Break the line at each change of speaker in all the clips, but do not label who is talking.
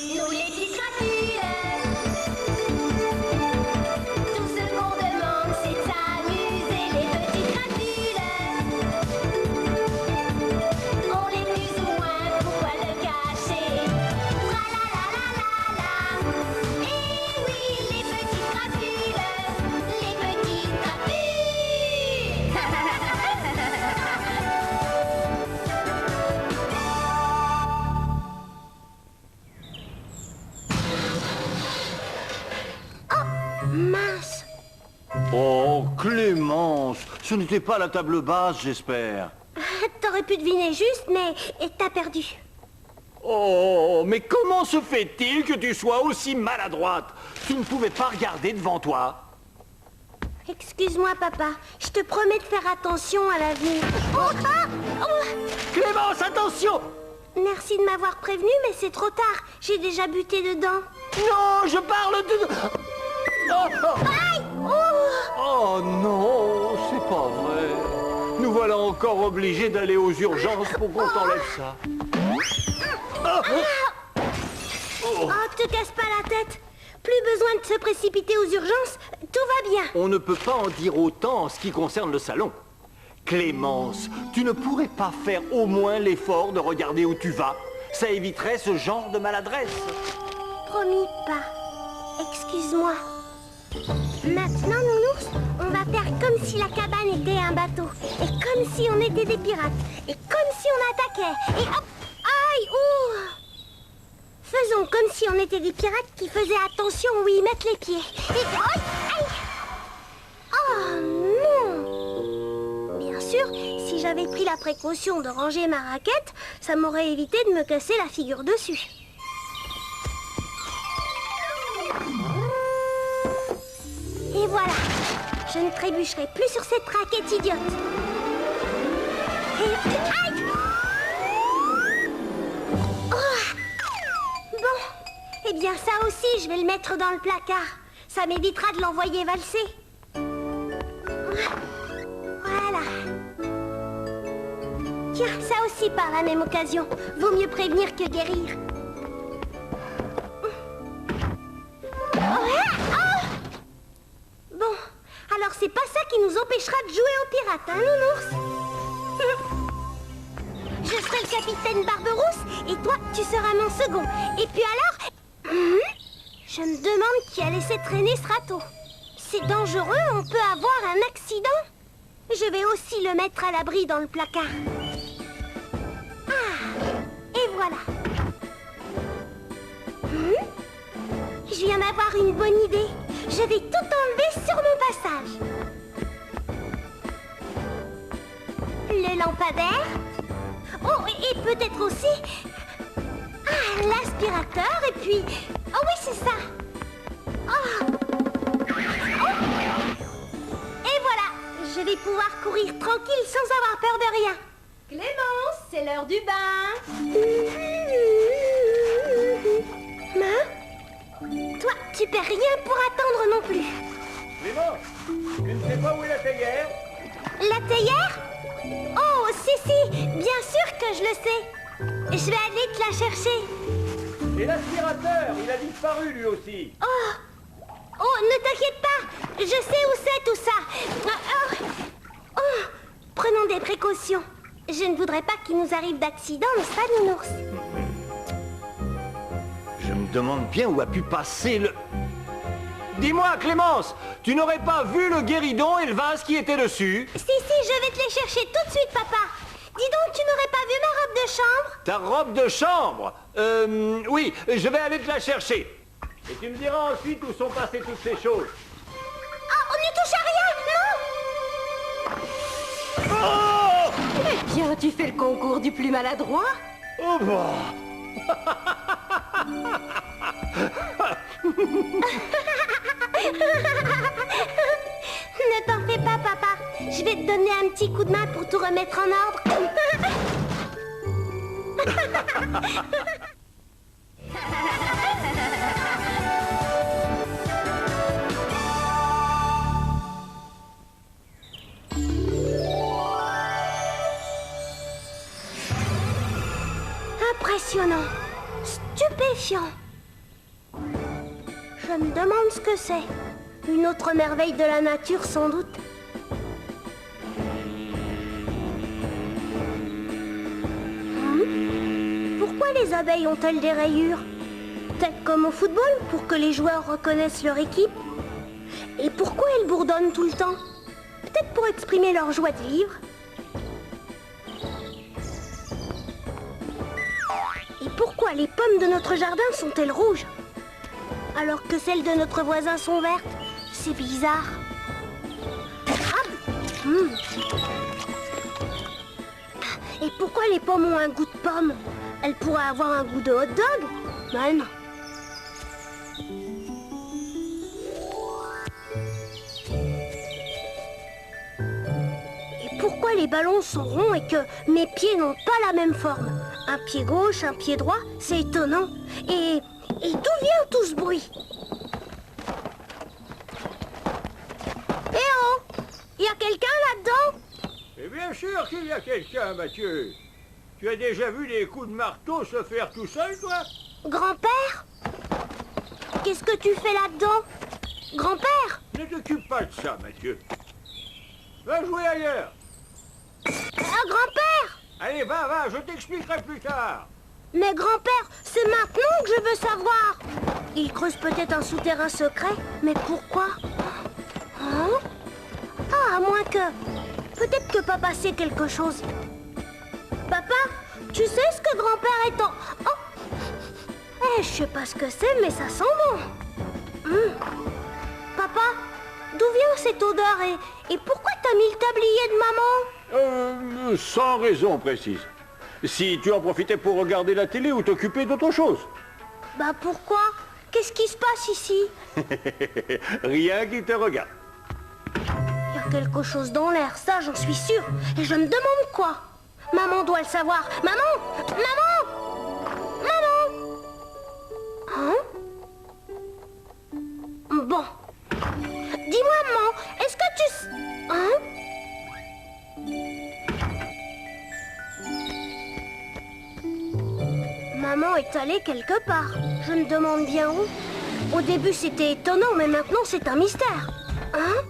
Nous les petits crapules, tout ce qu'on demande c'est de s'amuser. Les petits crapules, on les plus ou moins, pourquoi le cacher? Tra la la la la la. Eh oui, les petits crapules, les petits crapules.
Mince.
Oh, Clémence, ce n'était pas la table basse, j'espère.
T'aurais pu deviner juste, mais t'as perdu.
Oh, mais comment se fait-il que tu sois aussi maladroite? Tu ne pouvais pas regarder devant toi?
Excuse-moi, papa. Je te promets de faire attention à l'avenir. Oh, ah, oh.
Clémence, attention!
Merci de m'avoir prévenu, mais c'est trop tard. J'ai déjà buté dedans.
Non, je parle de... Oh, oh.
Aïe! Oh!
Oh non, c'est pas vrai. Nous voilà encore obligés d'aller aux urgences pour qu'on t'enlève ça.
Oh, te casse pas la tête. Plus besoin de se précipiter aux urgences. Tout va bien.
On ne peut pas en dire autant en ce qui concerne le salon. Clémence, tu ne pourrais pas faire au moins l'effort de regarder où tu vas? Ça éviterait ce genre de maladresse.
Promis pas. Excuse-moi. Maintenant, nounours, on va faire comme si la cabane était un bateau. Et comme si on était des pirates. Et comme si on attaquait. Et hop! Aïe! Ouh! Faisons comme si on était des pirates qui faisaient attention où ils mettent les pieds. Et aïe! Aïe! Oh non! Bien sûr, si j'avais pris la précaution de ranger ma raquette, ça m'aurait évité de me casser la figure dessus. Et voilà, je ne trébucherai plus sur cette raquette idiote. Et... Aïe! Oh! Bon, eh bien ça aussi, je vais le mettre dans le placard. Ça m'évitera de l'envoyer valser. Voilà. Tiens, ça aussi par la même occasion. Vaut mieux prévenir que guérir. Bon, alors c'est pas ça qui nous empêchera de jouer aux pirates, hein, nounours? Je serai le capitaine Barberousse et toi, tu seras mon second. Et puis alors... Je me demande qui a laissé traîner ce râteau. C'est dangereux, on peut avoir un accident. Je vais aussi le mettre à l'abri dans le placard. Ah, et voilà. Je viens d'avoir une bonne idée. Je vais tout enlever sur mon passage. Le lampadaire. Oh, et peut-être aussi... Ah, l'aspirateur et puis... Oh oui, c'est ça. Oh. Oh. Et voilà. Je vais pouvoir courir tranquille sans avoir peur de rien.
Clémence, c'est l'heure du bain.
Main? Toi, tu peux rien pour attendre non plus.
Clémence, tu ne sais pas où est la théière?
La théière? Oh, si, bien sûr que je le sais. Je vais aller te la chercher.
Et l'aspirateur, il a disparu lui aussi.
Oh, ne t'inquiète pas. Je sais où c'est tout ça. Prenons des précautions. Je ne voudrais pas qu'il nous arrive d'accident, n'est-ce pas, nounours?
Je me demande bien où a pu passer le... Dis-moi, Clémence, tu n'aurais pas vu le guéridon et le vase qui était dessus?
Si, je vais te les chercher tout de suite, papa. Dis donc, tu n'aurais pas vu ma robe de chambre?
Ta robe de chambre? Oui, je vais aller te la chercher. Et tu me diras ensuite où sont passées toutes ces choses.
Oh, on ne touche à rien, non!
Oh!
Eh bien, tu fais le concours du plus maladroit.
Oh bah.
Ne t'en fais pas, papa. Je vais te donner un petit coup de main pour tout remettre en ordre. Impressionnant. Stupéfiant. Je me demande ce que c'est. Une autre merveille de la nature, sans doute. Pourquoi les abeilles ont-elles des rayures? Peut-être comme au football, pour que les joueurs reconnaissent leur équipe. Et pourquoi elles bourdonnent tout le temps? Peut-être pour exprimer leur joie de vivre. Et pourquoi les pommes de notre jardin sont-elles rouges, alors que celles de notre voisin sont vertes? C'est bizarre. Ah, Et pourquoi les pommes ont un goût de pomme? Elles pourraient avoir un goût de hot dog? Ben non. Et pourquoi les ballons sont ronds et que mes pieds n'ont pas la même forme? Un pied gauche, un pied droit, c'est étonnant. Et d'où vient tout ce bruit? Eh oh! Il y a quelqu'un là-dedans?
Et bien sûr qu'il y a quelqu'un, Mathieu. Tu as déjà vu des coups de marteau se faire tout seul, toi?
Grand-père? Qu'est-ce que tu fais là-dedans? Grand-père?
Ne t'occupe pas de ça, Mathieu. Va jouer ailleurs.
Grand-père?
Allez, va, je t'expliquerai plus tard.
Mais grand-père, c'est maintenant que je veux savoir. Il creuse peut-être un souterrain secret, mais pourquoi? Hein? Ah, à moins que... Peut-être que papa sait quelque chose. Papa, tu sais ce que grand-père est en... Oh! Je sais pas ce que c'est, mais ça sent bon. Papa, d'où vient cette odeur et pourquoi t'as mis le tablier de maman?
Sans raison précise. Si tu en profitais pour regarder la télé ou t'occuper d'autre chose.
Bah pourquoi? Qu'est-ce qui se passe ici?
Rien qui te regarde.
Il y a quelque chose dans l'air, ça j'en suis sûre. Et je me demande quoi? Maman doit le savoir. Maman! Maman! Maman! Hein? Bon. Dis-moi, maman, est-ce que tu... Hein? Maman est allée quelque part. Je me demande bien où. Au début, c'était étonnant, mais maintenant, c'est un mystère. Hein?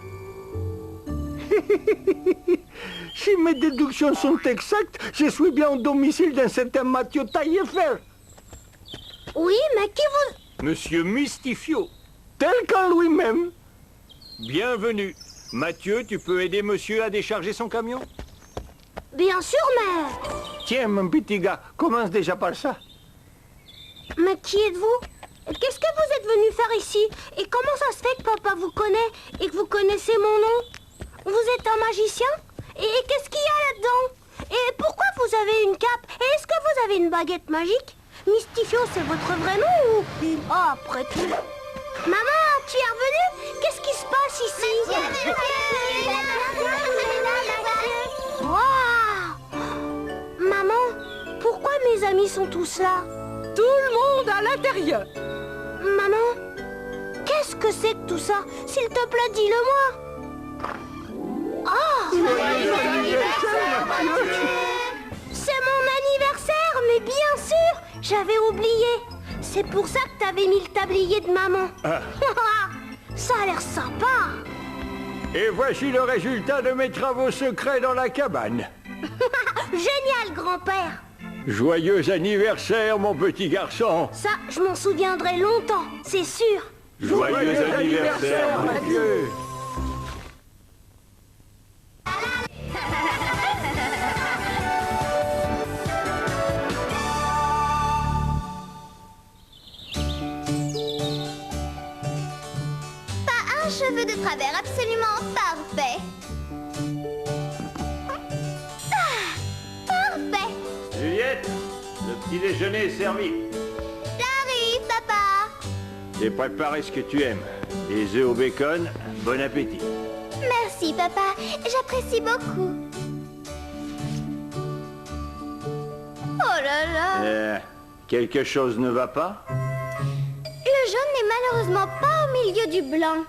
Si mes déductions sont exactes, je suis bien au domicile d'un certain Mathieu Taillefer.
Oui, mais qui vous...
Monsieur Mystifio.
Tel qu'en lui-même.
Bienvenue. Mathieu, tu peux aider monsieur à décharger son camion?
Bien sûr, mais...
Tiens, mon petit gars, commence déjà par ça.
Mais qui êtes-vous? Qu'est-ce que vous êtes venu faire ici? Et comment ça se fait que papa vous connaît et que vous connaissez mon nom? Vous êtes un magicien? Et qu'est-ce qu'il y a là-dedans? Et pourquoi vous avez une cape? Et est-ce que vous avez une baguette magique? Mystifio, c'est votre vrai nom ou... Ah, après tout... Maman, tu es revenue? Qu'est-ce qui se passe ici? Waouh! Maman, pourquoi mes amis sont tous là?
Tout le monde à l'intérieur.
Maman, qu'est-ce que c'est que tout ça? S'il te plaît, dis-le-moi. Oh! C'est mon anniversaire, mais bien sûr, j'avais oublié. C'est pour ça que t'avais mis le tablier de maman. Ça a l'air sympa.
Et voici le résultat de mes travaux secrets dans la cabane.
Génial, grand-père.
Joyeux anniversaire, mon petit garçon.
Ça, je m'en souviendrai longtemps, c'est sûr.
Joyeux anniversaire, Mathieu.
Pas un cheveu de travers, absolument parfait. Ah, parfait.
Juliette, le petit déjeuner est servi.
J'arrive, papa.
J'ai préparé ce que tu aimes. Les œufs au bacon, bon appétit.
Merci, papa. J'apprécie beaucoup. Oh là là.
Quelque chose ne va pas?
Le jaune n'est malheureusement pas au milieu du blanc.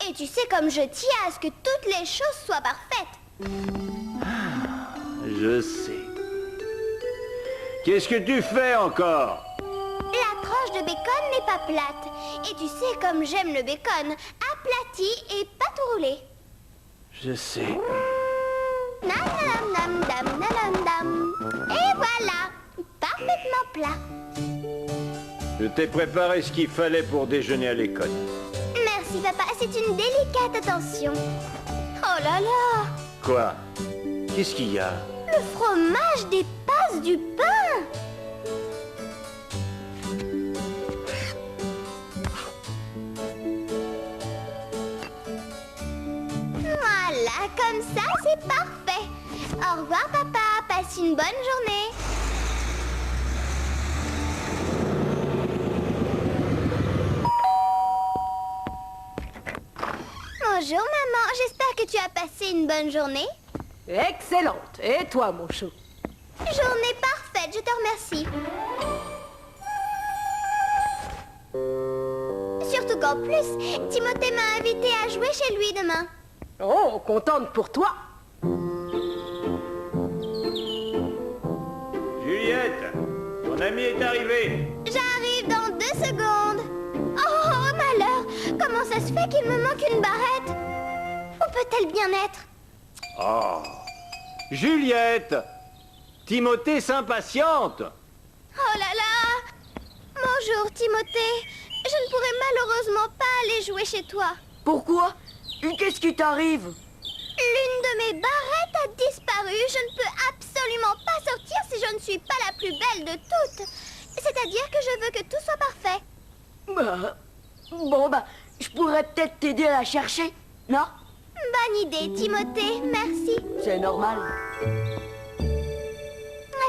Et tu sais comme je tiens à ce que toutes les choses soient parfaites.
Je sais. Qu'est-ce que tu fais encore?
La
tranche de bacon n'est pas plate. Et tu sais comme j'aime le bacon, aplati et pas tout roulé.
Je sais.
Nam nam nam nam nam nam. Et voilà, parfaitement plat.
Je t'ai préparé ce qu'il fallait pour déjeuner à l'école.
Merci papa, c'est une délicate attention. Oh là là,
Quoi? Qu'est-ce qu'il y a?
le fromage dépasse du pain. Voilà, comme ça c'est parfait. Au revoir papa, passe une bonne journée. Bonjour maman, j'espère que tu as passé une bonne journée.
Excellente. Et toi, mon chou?
Journée parfaite, je te remercie. Surtout qu'en plus, Timothée m'a invité à jouer chez lui demain.
Oh, contente pour toi.
Juliette, ton ami est arrivé.
J'arrive dans 2 secondes. Oh, malheur! Comment ça se fait qu'il me manque une barrette? Où peut-elle bien être?
Oh. Juliette! Timothée s'impatiente.
Oh là là! Bonjour, Timothée. Je ne pourrai malheureusement pas aller jouer chez toi.
Pourquoi? Qu'est-ce qui t'arrive?
L'une de mes barrettes a disparu. Je ne peux absolument pas sortir si je ne suis pas la plus belle de toutes. C'est-à-dire que je veux que tout soit parfait.
Bon, je pourrais peut-être t'aider à la chercher, non?
Bonne idée, Timothée. Merci.
C'est normal.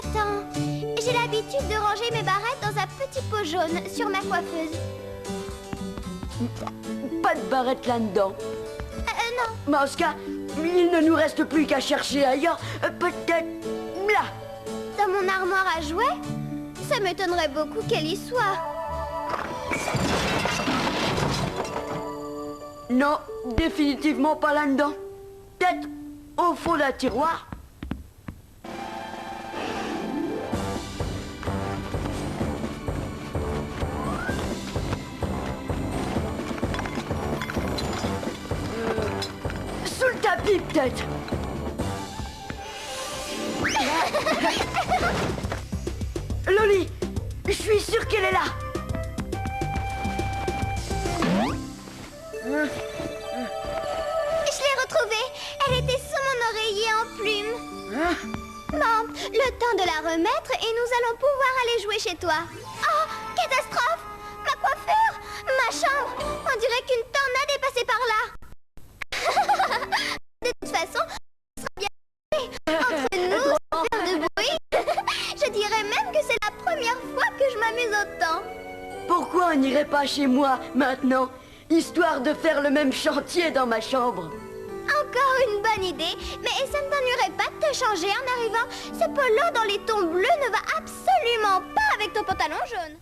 Attends, j'ai l'habitude de ranger mes barrettes dans un petit pot jaune sur ma coiffeuse.
Pas de barrette là-dedans.
Non.
Mais en ce cas, il ne nous reste plus qu'à chercher ailleurs. Peut-être là.
Dans mon armoire à jouets? Ça m'étonnerait beaucoup qu'elle y soit.
Non, définitivement pas là-dedans. Peut-être au fond d'un tiroir. Sous le tapis, peut-être. Loli, je suis sûre qu'elle est là.
Je l'ai retrouvée. Elle était sous mon oreiller en plume. Bon, le temps de la remettre et nous allons pouvoir aller jouer chez toi. Oh, catastrophe! Ma coiffure! Ma chambre! On dirait qu'une tornade est passée par là. De toute façon, ce sera bien entre nous, sans faire de bruit. Je dirais même que c'est la première fois que je m'amuse autant.
Pourquoi on n'irait pas chez moi maintenant, histoire de faire le même chantier dans ma chambre?
Encore une bonne idée, mais ça ne t'ennuierait pas de te changer en arrivant. Ce polo dans les tons bleus ne va absolument pas avec ton pantalon jaune.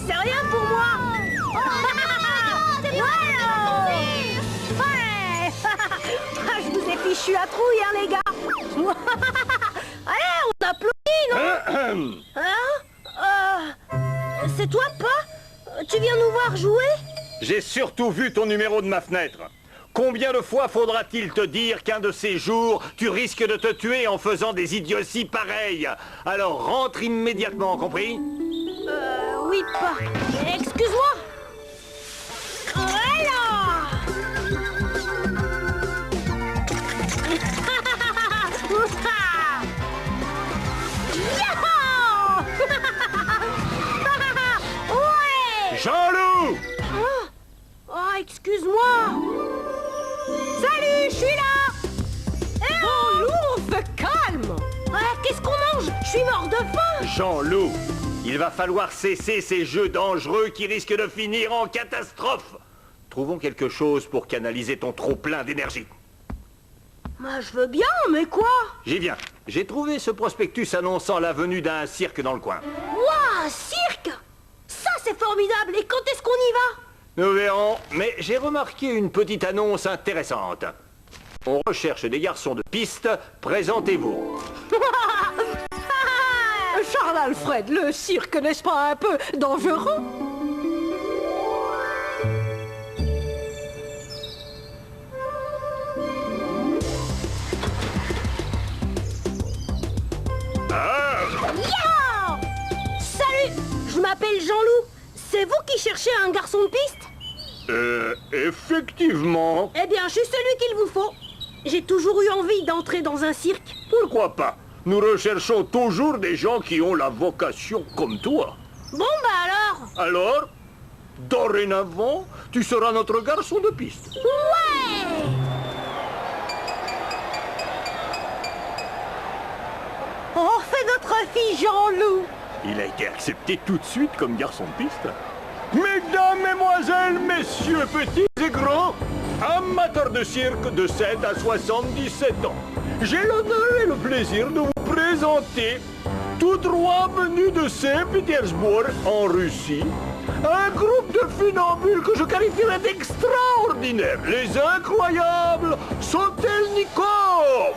C'est rien pour moi. Ouais. Je vous ai fichu à trouille, hein, les gars. Allez, on applaudit, non? C'est toi, Pa? Tu viens nous voir jouer?
J'ai surtout vu ton numéro de ma fenêtre. Combien de fois faudra-t-il te dire qu'un de ces jours, tu risques de te tuer en faisant des idioties pareilles? Alors rentre immédiatement, compris?
Oui, Pa. Excuse-moi. Voilà. Ouais.
Jean-Loup!
Oh, excuse-moi. Salut, je suis là. Eh oh, Loup, calme. Qu'est-ce qu'on mange? Je suis mort de faim.
Jean-Loup, il va falloir cesser ces jeux dangereux qui risquent de finir en catastrophe. Trouvons quelque chose pour canaliser ton trop-plein d'énergie.
Moi, je veux bien, mais quoi?
J'y viens. J'ai trouvé ce prospectus annonçant la venue d'un cirque dans le coin.
Ouah, cirque? c'est formidable. Et quand est-ce qu'on y va?
Nous verrons, mais j'ai remarqué une petite annonce intéressante. On recherche des garçons de piste, présentez-vous.
Charles Alfred, le cirque, n'est-ce pas un peu dangereux? Ya! Salut, je m'appelle Jean-Loup. C'est vous qui cherchez un garçon de piste?
Effectivement.
Eh bien, je suis celui qu'il vous faut. J'ai toujours eu envie d'entrer dans un cirque.
Pourquoi pas? Nous recherchons toujours des gens qui ont la vocation comme toi.
Bon, bah alors.
Alors, dorénavant, tu seras notre garçon de piste.
Ouais! On fait notre fille Jean-Loup.
Il a été accepté tout de suite comme garçon de piste. Mesdames, mesdemoiselles, messieurs, petits et grands, amateurs de cirque de 7 à 77 ans, j'ai l'honneur et le plaisir de vous présenter, tout droit venu de Saint-Pétersbourg, en Russie, un groupe de funambules que je qualifierais d'extraordinaire, les incroyables Sotelnikov.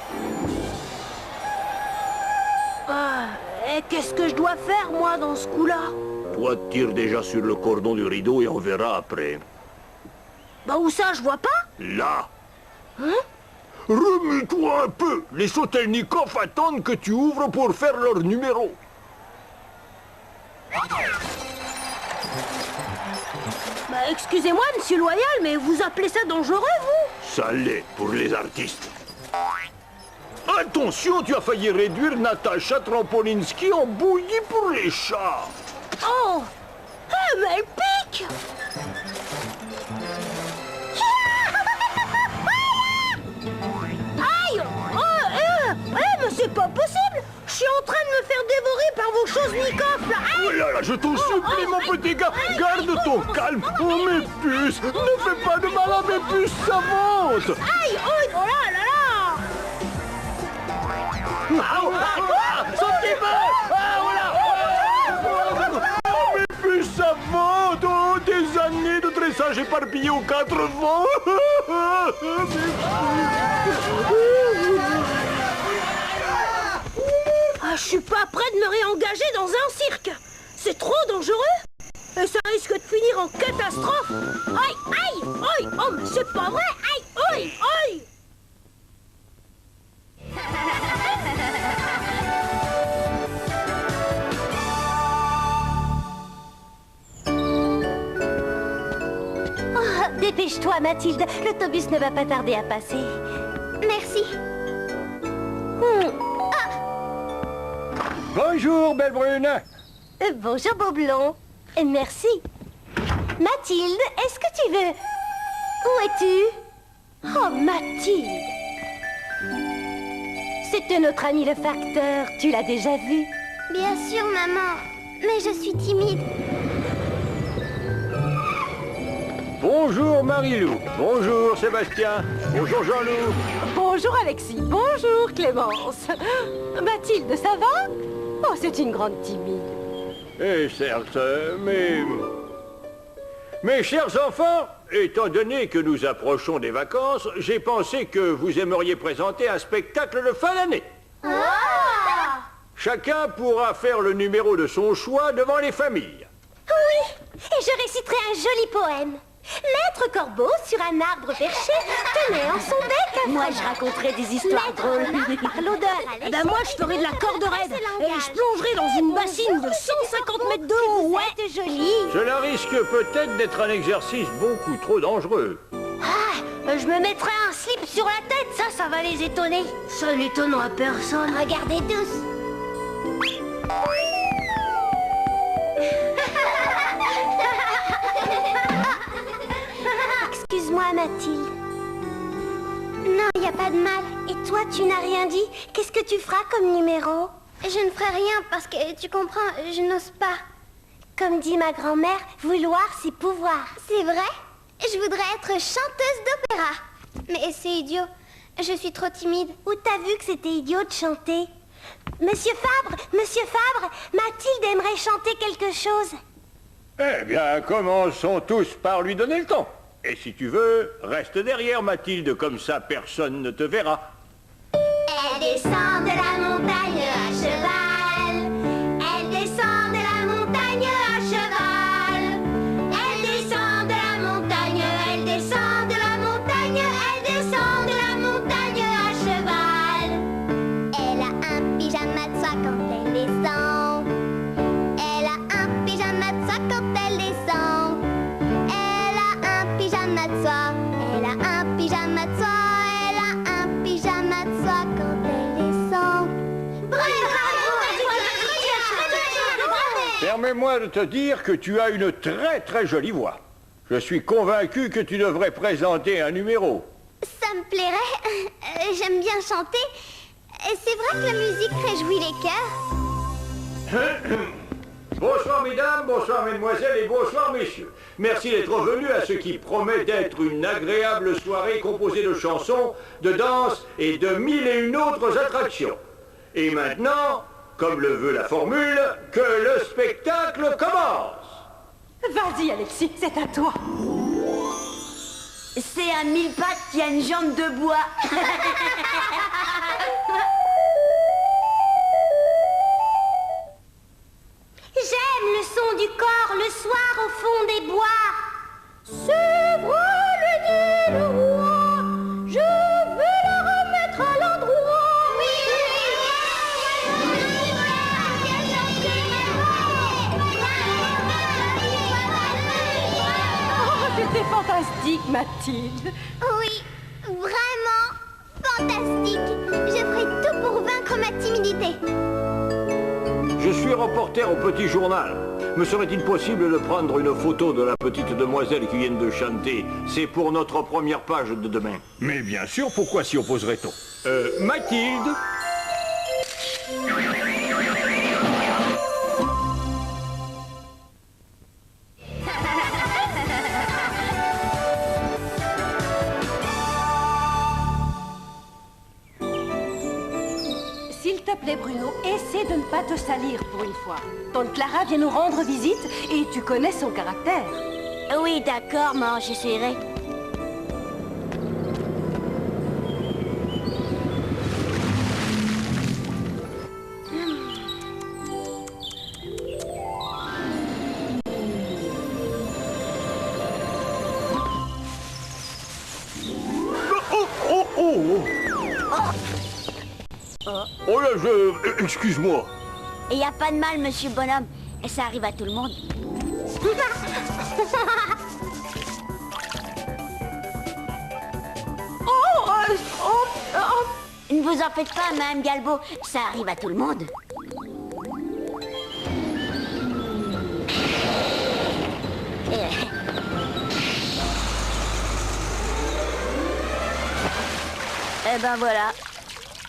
Et qu'est-ce que je dois faire, moi, dans ce coup-là?
Toi, tire déjà sur le cordon du rideau et on verra après.
Bah où ça, je vois pas?
Là. Remue-toi un peu. Les Sotelnikov attendent que tu ouvres pour faire leur numéro.
Bah excusez-moi, monsieur Loyal, mais vous appelez ça dangereux, vous?
Ça l'est pour les artistes. Attention, tu as failli réduire Natacha Trampolinski en bouillie pour les chats.
Oh! Ah, mais elle pique! Aïe! Mais c'est pas possible! Je suis en train de me faire dévorer par vos choses Nikov, là!
Oh là là, je t'en supplie, mon petit gars, garde ton calme. Oh, mes puces, ne fais pas de mal à mes puces savantes.
Aïe! Oh là là là!
Mes puces savantes, oh, des années de dressage éparpillées aux quatre vents.
Je suis pas prêt de me réengager dans un cirque. C'est trop dangereux. Et ça risque de finir en catastrophe. Aïe, aïe, aïe. Oh, mais c'est pas vrai. Aïe, aïe, aïe.
Oh, dépêche-toi, Mathilde. L'autobus ne va pas tarder à passer. Merci.
Bonjour, belle brune.
Bonjour, beau blond. Merci. Mathilde, est-ce que tu veux... Où es-tu? Oh, Mathilde. C'était notre ami le facteur. Tu l'as déjà vu?
Bien sûr, maman. Mais je suis timide.
Bonjour, Marie-Lou. Bonjour, Sébastien. Bonjour, Jean-Loup.
Bonjour, Alexis. Bonjour, Clémence. Mathilde, ça va? Oh, c'est une grande timide.
Eh, certes, mais... Mes chers enfants, étant donné que nous approchons des vacances, j'ai pensé que vous aimeriez présenter un spectacle de fin d'année. Chacun pourra faire le numéro de son choix devant les familles.
Oui, et je réciterai un joli poème. Maître Corbeau, sur un arbre perché, tenait en son bec un...
Moi, je raconterai des histoires drôles.
Par l'odeur.
Ben moi, je ferai de la corde raide. Et je plongerai dans une bassine de 150 mètres de haut, ouais.
C'est joli.
Cela risque peut-être d'être un exercice beaucoup trop dangereux.
Je me mettrai un slip sur la tête, ça va les étonner.
Ça n'étonnera personne.
Regardez tous. Excuse-moi, Mathilde. Non, il n'y a pas de mal. Et toi, tu n'as rien dit? Qu'est-ce que tu feras comme numéro?
Je ne ferai rien parce que, tu comprends, je n'ose pas.
Comme dit ma grand-mère, vouloir, c'est pouvoir.
C'est vrai? Je voudrais être chanteuse d'opéra. Mais c'est idiot. Je suis trop timide.
Où t'as vu que c'était idiot de chanter? Monsieur Fabre, Mathilde aimerait chanter quelque chose.
Eh bien, commençons tous par lui donner le temps. Et si tu veux, reste derrière, Mathilde, comme ça personne ne te verra.
Elle descend de la montagne à cheval. Elle descend de la montagne à cheval. Elle descend de la montagne, elle descend de la montagne, elle descend de la montagne à cheval. Elle a un pyjama de soie quand elle descend. Elle a un pyjama de soie quand elle descend. Elle a un pyjama de soie. Elle a un pyjama de soie. Elle a un pyjama de soie quand elle descend.
Permets-moi de te dire que tu as une très très jolie voix. Je suis convaincu que tu devrais présenter un numéro.
Ça me plairait. J'aime bien chanter. Et c'est vrai que la musique réjouit les cœurs.
Bonsoir mesdames, bonsoir mesdemoiselles et bonsoir messieurs. Merci d'être venus à ce qui promet d'être une agréable soirée composée de chansons, de danses et de mille et une autres attractions. Et maintenant, comme le veut la formule, que le spectacle commence.
Vas-y, Alexis, c'est à toi.
C'est un mille pattes qui a une jambe de bois.
J'aime le son du corps le soir au fond des bois. C'est vrai, le dit le roi. Je vais la remettre à l'endroit. Oui,
Oh, c'était fantastique, Mathilde.
oui, vraiment fantastique. Je ferai tout pour vaincre ma timidité.
Je suis reporter au Petit Journal. Me serait-il possible de prendre une photo de la petite demoiselle qui vient de chanter? C'est pour notre première page de demain.
Mais bien sûr, pourquoi s'y opposerait-on?
Mathilde.
S'il te plaît, Bruno, essaie de ne pas te salir pour une fois. Tante Clara vient nous rendre visite et tu connais son caractère.
Oui, d'accord, maman, j'essaierai.
Oh là, excuse-moi.
Et y a pas de mal, monsieur Bonhomme. Et ça arrive à tout le monde. Ne vous en faites pas, Madame Galbo. Ça arrive à tout le monde. Eh ben voilà.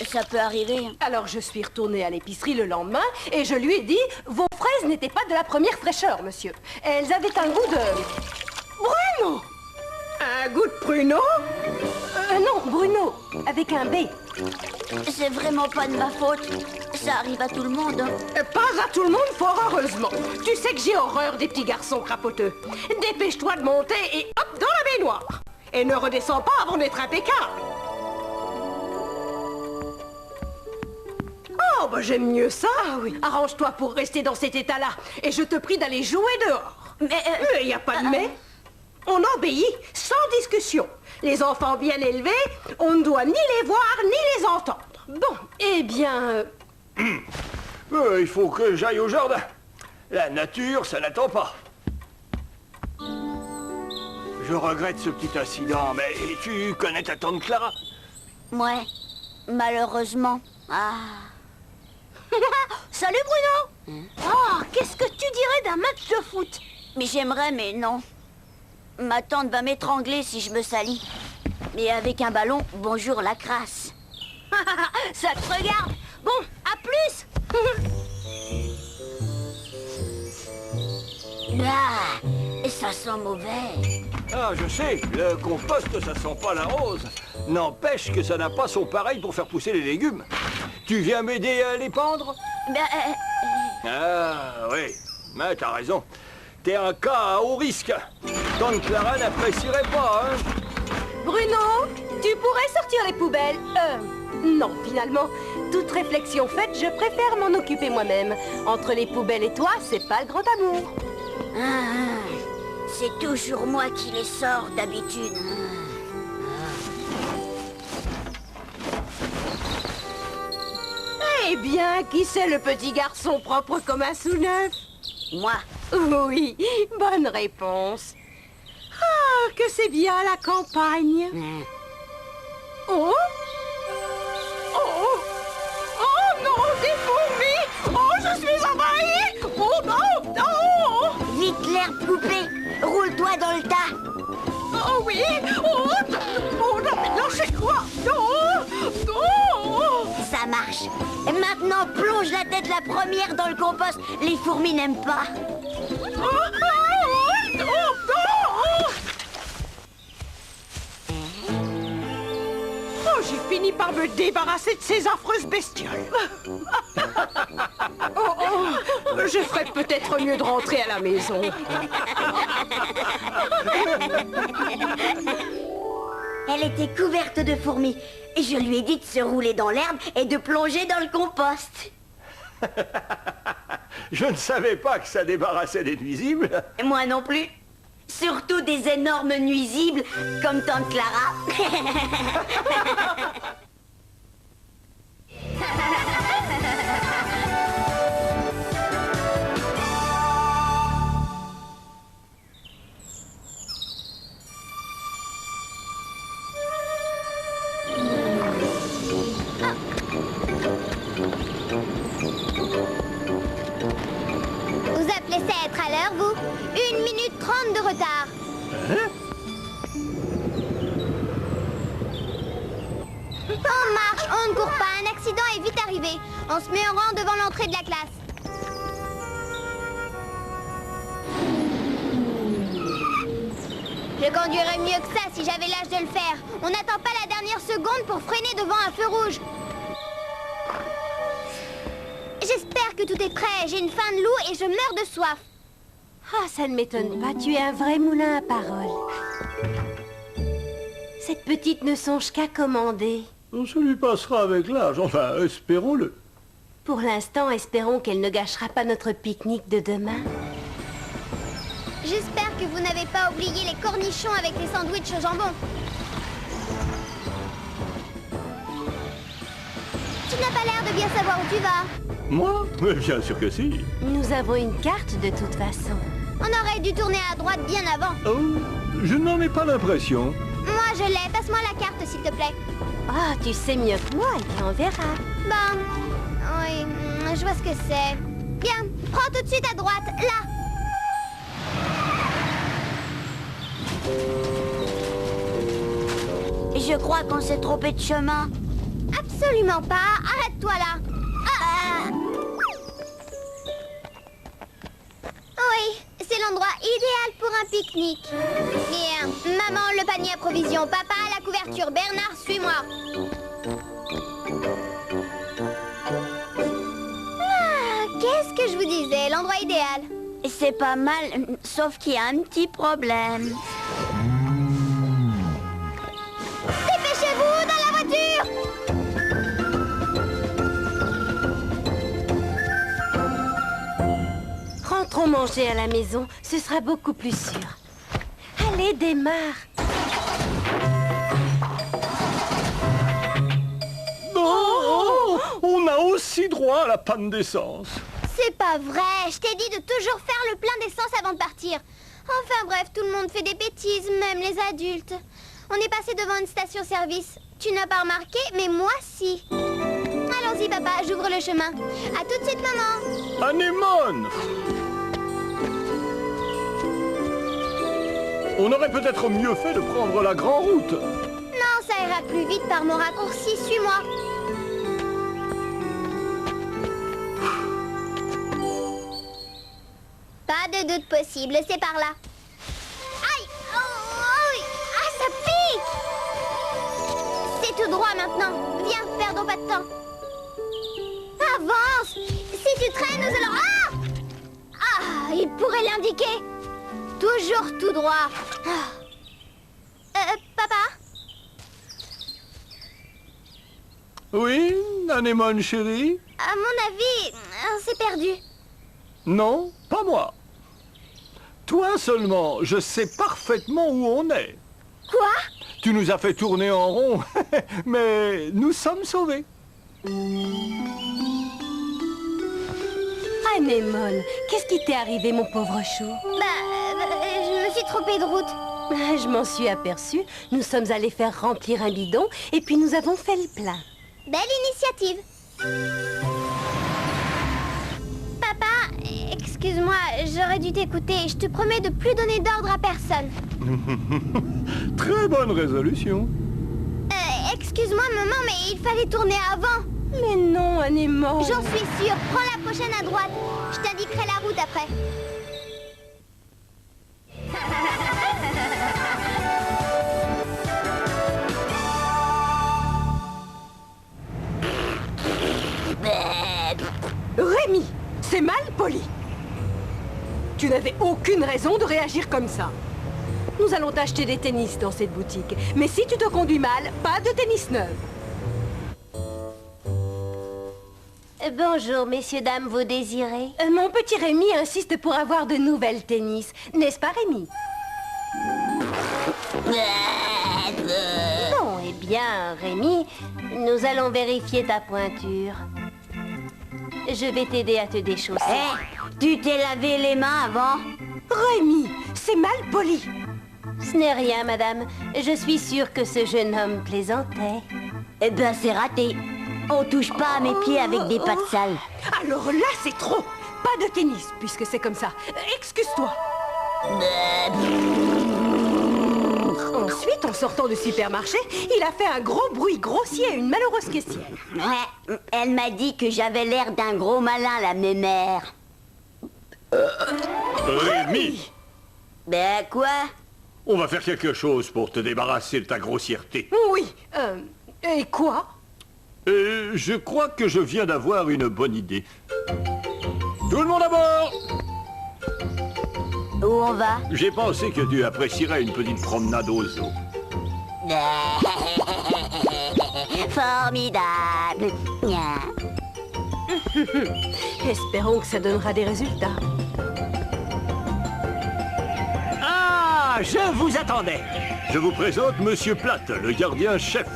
Ça peut arriver.
Alors je suis retournée à l'épicerie le lendemain et je lui ai dit « Vos fraises n'étaient pas de la première fraîcheur, monsieur. Elles avaient un goût de... Bruno !» Un goût de pruneau Non, Bruno, avec un B.
C'est vraiment pas de ma faute. Ça arrive à tout le monde.
Pas à tout le monde, fort heureusement. Tu sais que j'ai horreur des petits garçons crapoteux. Dépêche-toi de monter et hop, dans la baignoire. Et ne redescends pas avant d'être impeccable. Oh, bah j'aime mieux ça. Ah oui. Arrange-toi pour rester dans cet état-là. Et je te prie d'aller jouer dehors.
Mais
il n'y a pas de mais. On obéit sans discussion. Les enfants bien élevés, on ne doit ni les voir ni les entendre. Bon, eh bien...
Il faut que j'aille au jardin. La nature, ça n'attend pas. Je regrette ce petit incident, mais tu connais ta tante Clara?
ouais, malheureusement. Ah.
Salut Bruno. Oh, qu'est-ce que tu dirais d'un match de foot?
Mais j'aimerais, mais non. Ma tante va m'étrangler si je me salis. Mais avec un ballon, bonjour la crasse.
Ça te regarde. Bon, à plus.
Ah, ça sent mauvais.
Ah, je sais, le compost, ça sent pas la rose. N'empêche que ça n'a pas son pareil pour faire pousser les légumes. Tu viens m'aider à les pendre?
Ben,
Ah, oui, mais t'as raison. T'es un cas à haut risque. Tante Clara n'apprécierait pas, hein.
Bruno, tu pourrais sortir les poubelles. Non, finalement, toute réflexion faite, je préfère m'en occuper moi-même. Entre les poubelles et toi, c'est pas le grand amour.
C'est toujours moi qui les sors d'habitude.
Eh bien, qui c'est le petit garçon propre comme un sous-neuf?
Moi.
Oui, bonne réponse. Ah, que c'est bien la campagne. Oh? Oh? Oh non, des fourmis! Oh, je suis envahie! Oh non, non!
Vite l'herbe poupée. Roule-toi dans le tas.
Oh oui! Oh! Oh non, lâchez-moi! Non! Non!
Ça marche. Et maintenant, plonge la tête la première dans le compost. Les fourmis n'aiment pas.
Oh, oh, oh, oh, oh, j'ai fini par me débarrasser de ces affreuses bestioles. Je ferais peut-être mieux de rentrer à la maison.
Elle était couverte de fourmis. Et je lui ai dit de se rouler dans l'herbe et de plonger dans le compost.
Je ne savais pas que ça débarrassait des nuisibles.
Moi non plus. Surtout des énormes nuisibles comme Tante Clara.
Vous appelez ça être à l'heure, vous? 1 minute 30 de retard. On marche, on ne court pas, un accident est vite arrivé. On se met en rang devant l'entrée de la classe. Je conduirais mieux que ça si j'avais l'âge de le faire. On n'attend pas la dernière seconde pour freiner devant un feu rouge. J'espère que tout est prêt. J'ai une faim de loup et je meurs de soif.
Ah, ça ne m'étonne pas, tu es un vrai moulin à paroles. Cette petite ne songe qu'à commander.
Ça lui passera avec l'âge, enfin, espérons-le.
Pour l'instant, espérons qu'elle ne gâchera pas notre pique-nique de demain.
J'espère que vous n'avez pas oublié les cornichons avec les sandwichs au jambon. Tu n'as pas l'air de bien savoir où tu vas.
Moi? Mais bien sûr que si.
Nous avons une carte de toute façon.
On aurait dû tourner à droite bien avant.
Oh, je n'en ai pas l'impression.
Moi, je l'ai. Passe-moi la carte, s'il te plaît.
Ah, tu sais mieux que moi, et puis on verra.
Bon, oui, je vois ce que c'est. Bien, prends tout de suite à droite, là.
Je crois qu'on s'est trompé de chemin.
Absolument pas. Arrête-toi là. Ah. Oui, c'est l'endroit idéal pour un pique-nique. Bien, maman, le panier à provisions. Papa, la couverture. Bernard, suis-moi. Ah, qu'est-ce que je vous disais? L'endroit idéal.
C'est pas mal, sauf qu'il y a un petit problème.
Dépêchez-vous dans la voiture!
Rentrons manger à la maison, ce sera beaucoup plus sûr. Allez, démarre.
Oh, on a aussi droit à la panne d'essence.
C'est pas vrai. Je t'ai dit de toujours faire le plein d'essence avant de partir. Enfin bref, tout le monde fait des bêtises, même les adultes. On est passé devant une station-service. Tu n'as pas remarqué, mais moi si. Allons-y, papa, j'ouvre le chemin. À tout de suite, maman.
Anémone! On aurait peut-être mieux fait de prendre la grande route.
Non, ça ira plus vite par mon raccourci. Suis-moi. Pas de doute possible, c'est par là. Aïe! Oh, ah, ça pique! C'est tout droit maintenant. Viens, perdons pas de temps. Avance! Si tu traînes, nous allons... Ah! Ah, il pourrait l'indiquer.
Toujours tout droit. Papa?
Oui, Anémone chérie?
À mon avis, on s'est perdu.
Non, pas moi. Toi seulement, je sais parfaitement où on est.
Quoi?
Tu nous as fait tourner en rond, mais nous sommes sauvés.
Anémone, qu'est-ce qui t'est arrivé, mon pauvre chou?
Je me suis trompée de route.
Je m'en suis aperçue. Nous sommes allés faire remplir un bidon et puis nous avons fait le plein.
Belle initiative. Papa, excuse-moi, j'aurais dû t'écouter. Je te promets de plus donner d'ordre à personne.
Très bonne résolution.
Excuse-moi, maman, mais il fallait tourner avant.
Mais non, Anémone.
J'en suis sûre. Prends la prochaine à droite. Je t'indiquerai la route après.
Rémi, c'est mal poli. Tu n'avais aucune raison de réagir comme ça. Nous allons t'acheter des tennis dans cette boutique. Mais si tu te conduis mal, pas de tennis neuf.
Bonjour, messieurs, dames, vous désirez?
Mon petit Rémi insiste pour avoir de nouvelles tennis. N'est-ce pas, Rémi?
Bon, eh bien, Rémi, nous allons vérifier ta pointure. Je vais t'aider à te déchausser.
Tu t'es lavé les mains avant?
Rémi, c'est mal poli.
Ce n'est rien, madame. Je suis sûre que ce jeune homme plaisantait.
Eh ben, c'est raté. On touche pas à mes pieds avec des pattes sales.
Alors là, c'est trop. Pas de tennis, puisque c'est comme ça. Excuse-toi. Ensuite, en sortant du supermarché, il a fait un gros bruit grossier à une malheureuse caissière.
Ouais, elle m'a dit que j'avais l'air d'un gros malin, la mémère.
Rémi,
Ben, quoi?
on va faire quelque chose pour te débarrasser de ta grossièreté.
Oui, et quoi?
Je crois que je viens d'avoir une bonne idée. Tout le monde à bord!
Où on va?
J'ai pensé que tu apprécierais une petite promenade aux eaux.
Formidable.
Espérons que ça donnera des résultats.
Ah, je vous attendais. Je vous présente Monsieur Platt, le gardien-chef.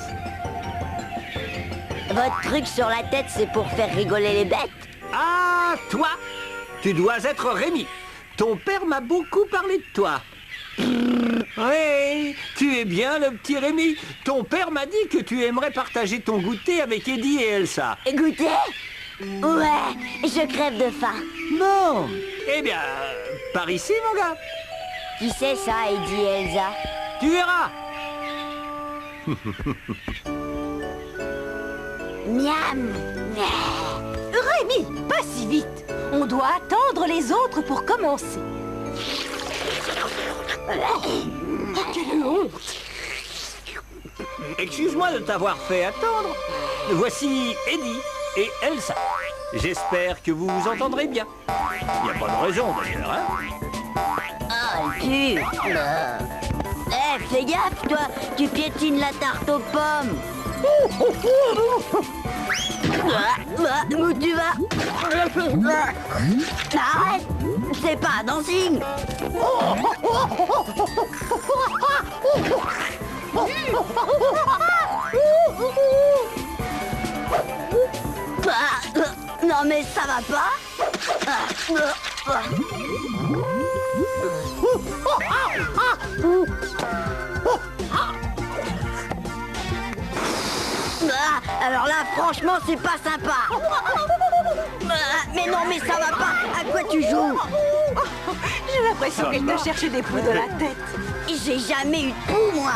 Votre truc sur la tête, c'est pour faire rigoler les bêtes?
Ah, toi, tu dois être Rémi. Ton père m'a beaucoup parlé de toi. Oui, tu es bien le petit Rémi. Ton père m'a dit que tu aimerais partager ton goûter avec Eddie et Elsa.
Goûter? Ouais, je crève de faim.
Bon, eh bien, par ici, mon gars.
Qui c'est ça, Eddie et Elsa?
Tu verras.
Miam.
Rémi, pas si vite. On doit attendre les autres pour commencer. Oh, quelle honte!
Excuse-moi de t'avoir fait attendre. Voici Eddie et Elsa. J'espère que vous vous entendrez bien. Il n'y a pas de raison d'ailleurs, hein?
Oh, le cul. Fais gaffe, toi. Tu piétines la tarte aux pommes. Où tu vas? Arrête! C'est pas un dancing! Non mais ça va pas? Alors là, franchement, c'est pas sympa. Mais non, mais ça va pas. À quoi tu joues?
J'ai l'impression qu'elle te cherchait des poux de la tête.
J'ai jamais eu de poux, moi.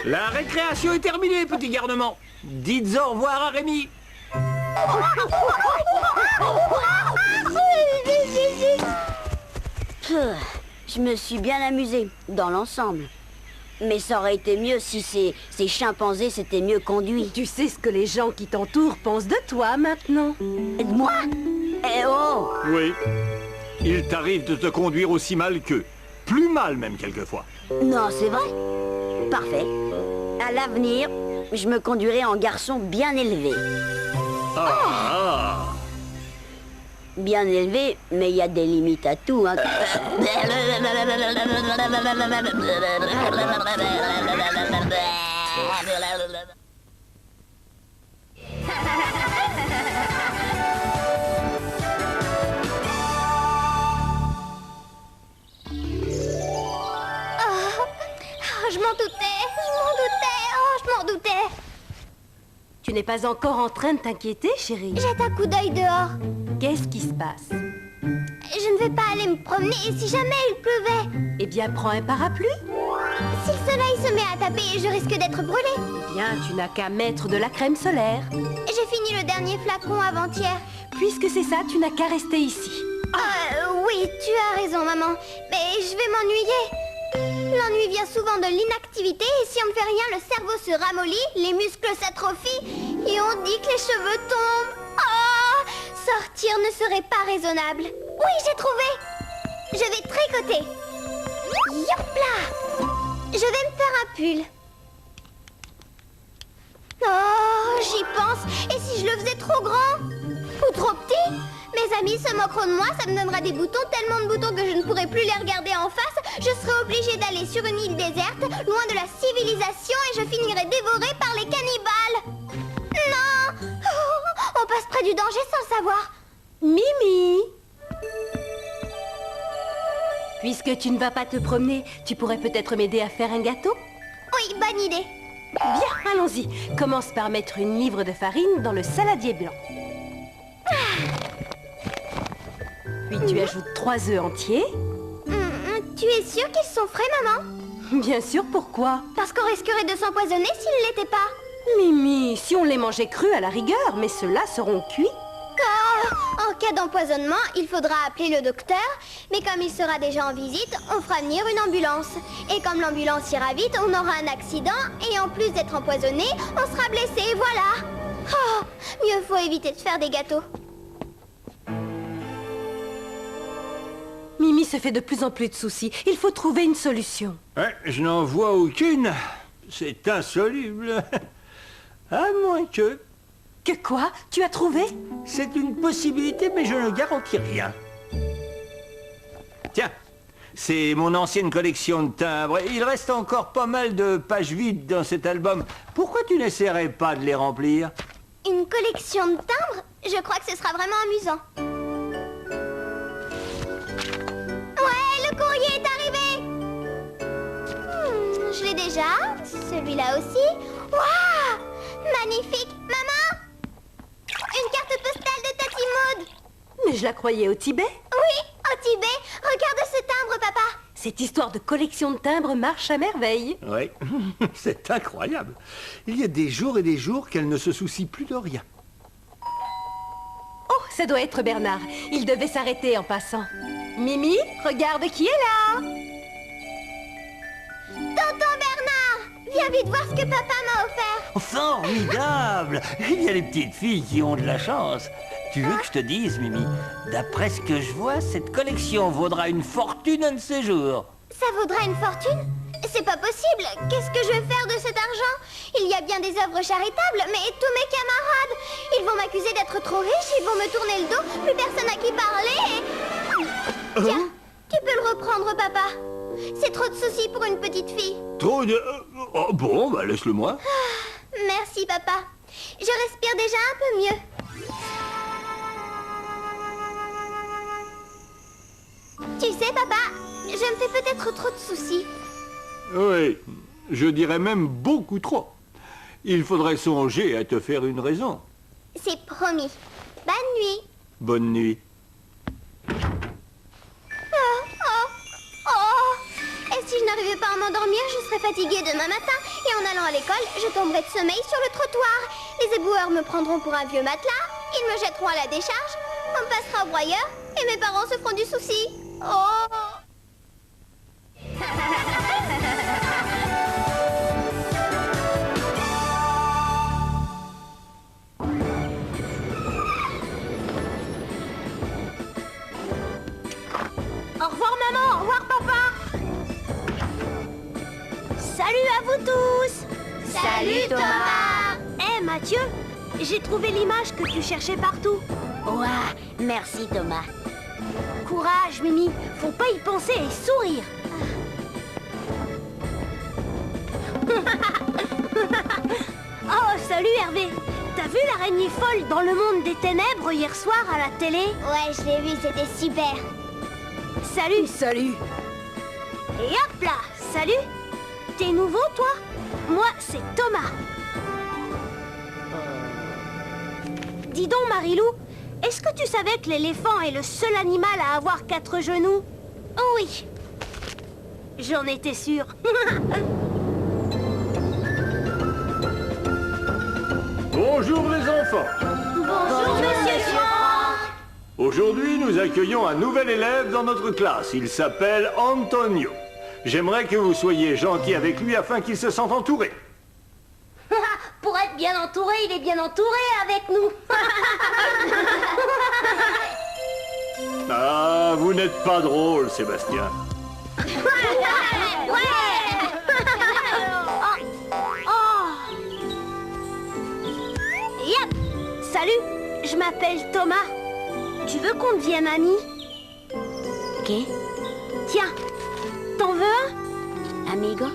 La récréation est terminée, petit garnement. Dites au revoir à Rémi.
Je me suis bien amusée, dans l'ensemble. Mais ça aurait été mieux si ces chimpanzés s'étaient mieux conduits.
Tu sais ce que les gens qui t'entourent pensent de toi maintenant.
De moi? Eh oh!
Oui. Il t'arrive de te conduire aussi mal qu'eux. Plus mal même quelquefois.
Non, c'est vrai. Parfait. À l'avenir, je me conduirai en garçon bien élevé.
Ah.
Bien élevé, mais il y a des limites à tout, hein.
Je m'en doutais, je m'en doutais.
Tu n'es pas encore en train de t'inquiéter, chérie?
Jette un coup d'œil dehors.
Qu'est-ce qui se passe?
Je ne vais pas aller me promener et si jamais il pleuvait?
Eh bien, prends un parapluie.
Si le soleil se met à taper, je risque d'être brûlée.
Eh bien, tu n'as qu'à mettre de la crème solaire.
J'ai fini le dernier flacon avant-hier.
Puisque c'est ça, tu n'as qu'à rester ici.
Oui, tu as raison, maman. Mais je vais m'ennuyer. L'ennui vient souvent de l'inactivité et si on ne fait rien, le cerveau se ramollit, les muscles s'atrophient et on dit que les cheveux tombent. Oh, sortir ne serait pas raisonnable. Oui, j'ai trouvé. Je vais tricoter. Yopla! Je vais me faire un pull. Oh, j'y pense. Et si je le faisais trop grand? Ou trop petit? Mes amis se moqueront de moi, ça me donnera des boutons, tellement de boutons que je ne pourrai plus les regarder en face. Je serai obligée d'aller sur une île déserte, loin de la civilisation, et je finirai dévorée par les cannibales. Non! Oh, on passe près du danger sans le savoir.
Mimi! Puisque tu ne vas pas te promener, tu pourrais peut-être m'aider à faire un gâteau?
Oui, bonne idée.
Bien, allons-y. Commence par mettre une livre de farine dans le saladier blanc. Puis tu ajoutes 3 œufs entiers.
Tu es sûre qu'ils sont frais, maman?
Bien sûr, pourquoi?
Parce qu'on risquerait de s'empoisonner s'ils ne l'étaient pas.
Mimi, si on les mangeait crus à la rigueur, mais ceux-là seront cuits.
En cas d'empoisonnement, il faudra appeler le docteur, mais comme il sera déjà en visite, on fera venir une ambulance. Et comme l'ambulance ira vite, on aura un accident, et en plus d'être empoisonné, on sera blessé, voilà. Oh, mieux faut éviter de faire des gâteaux.
Mimi se fait de plus en plus de soucis. Il faut trouver une solution.
Ouais, je n'en vois aucune. C'est insoluble. À moins que...
Que quoi? Tu as trouvé?
C'est une possibilité, mais je ne garantis rien.
Tiens, c'est mon ancienne collection de timbres. Il reste encore pas mal de pages vides dans cet album. Pourquoi tu n'essaierais pas de les remplir?
Une collection de timbres? Je crois que ce sera vraiment amusant. Ouais, le courrier est arrivé. Je l'ai déjà. Celui-là aussi. Waouh! Magnifique. Maman! Une carte postale de Tati Maud.
Mais je la croyais au Tibet.
Oui, au Tibet. Regarde ce timbre, papa.
Cette histoire de collection de timbres marche à merveille.
Oui, c'est incroyable. Il y a des jours et des jours qu'elle ne se soucie plus de rien.
Oh, ça doit être Bernard. Il devait s'arrêter en passant. Mimi, regarde qui est là.
Tonton Bernard, viens vite voir ce que papa m'a offert.
Formidable! Il y a les petites filles qui ont de la chance. Tu veux que je te dise, Mimi? D'après ce que je vois, cette collection vaudra une fortune un de ces jours.
Ça vaudra une fortune? C'est pas possible. Qu'est-ce que je vais faire de cet argent? Il y a bien des œuvres charitables, mais tous mes camarades, ils vont m'accuser d'être trop riche, ils vont me tourner le dos, plus personne à qui parler et... Tiens, tu peux le reprendre, papa. C'est trop de soucis pour une petite fille.
Trop de... Oh, bon, bah laisse-le-moi.
Merci, papa. Je respire déjà un peu mieux. Tu sais, papa, je me fais peut-être trop de soucis.
Oui, je dirais même beaucoup trop. Il faudrait songer à te faire une raison.
C'est promis. Bonne nuit.
Bonne nuit.
Et si je n'arrivais pas à m'endormir, je serais fatiguée demain matin. Et en allant à l'école, je tomberai de sommeil sur le trottoir. Les éboueurs me prendront pour un vieux matelas. Ils me jetteront à la décharge. On me passera au broyeur. Et mes parents se feront du souci. Oh! Salut, Thomas.
Hé, Mathieu, j'ai trouvé l'image que tu cherchais partout.
Ouah, merci Thomas.
Courage, Mimi, faut pas y penser et sourire. Oh, salut Hervé. T'as vu l'araignée folle dans le monde des ténèbres hier soir à la télé?
Ouais, je l'ai vu, c'était super.
Salut. Salut. Et hop là, salut. T'es nouveau, toi? Moi, c'est Thomas. Dis donc, Marilou, est-ce que tu savais que l'éléphant est le seul animal à avoir 4 genoux? Oh oui. J'en étais sûre.
Bonjour les enfants.
Bonjour, monsieur Franck.
Aujourd'hui, nous accueillons un nouvel élève dans notre classe. Il s'appelle Antonio. J'aimerais que vous soyez gentils avec lui afin qu'il se sente entouré.
Pour être bien entouré, il est bien entouré avec nous.
Ah, vous n'êtes pas drôle, Sébastien.
Ouais. Yep. Salut, je m'appelle Thomas. Tu veux qu'on devienne amis?
Ok,
Tiens, t'en veux un?
amigo?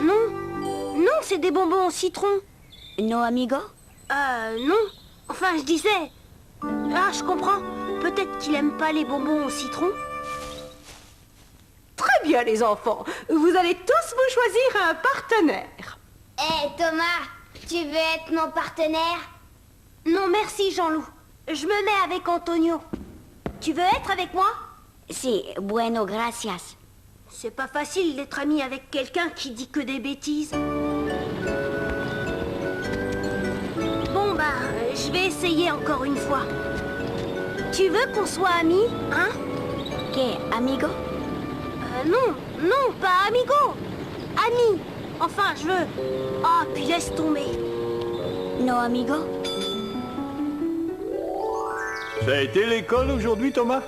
Non. Non, c'est des bonbons au citron.
No amigo?
Non. Enfin, je disais... Ah, je comprends. Peut-être qu'il aime pas les bonbons au citron.
Très bien, les enfants. Vous allez tous vous choisir un partenaire.
Hé, Thomas, tu veux être mon partenaire?
Non, merci, Jean-Loup. Je me mets avec Antonio. Tu veux être avec moi?
Si, bueno, gracias.
C'est pas facile d'être ami avec quelqu'un qui dit que des bêtises. Bon, bah, je vais essayer encore une fois. Tu veux qu'on soit amis, hein?
Que, amigo?
Non, non, pas amigo. Ami. Enfin, je veux... Ah, puis laisse tomber.
No amigo?
Ça a été l'école aujourd'hui, Thomas?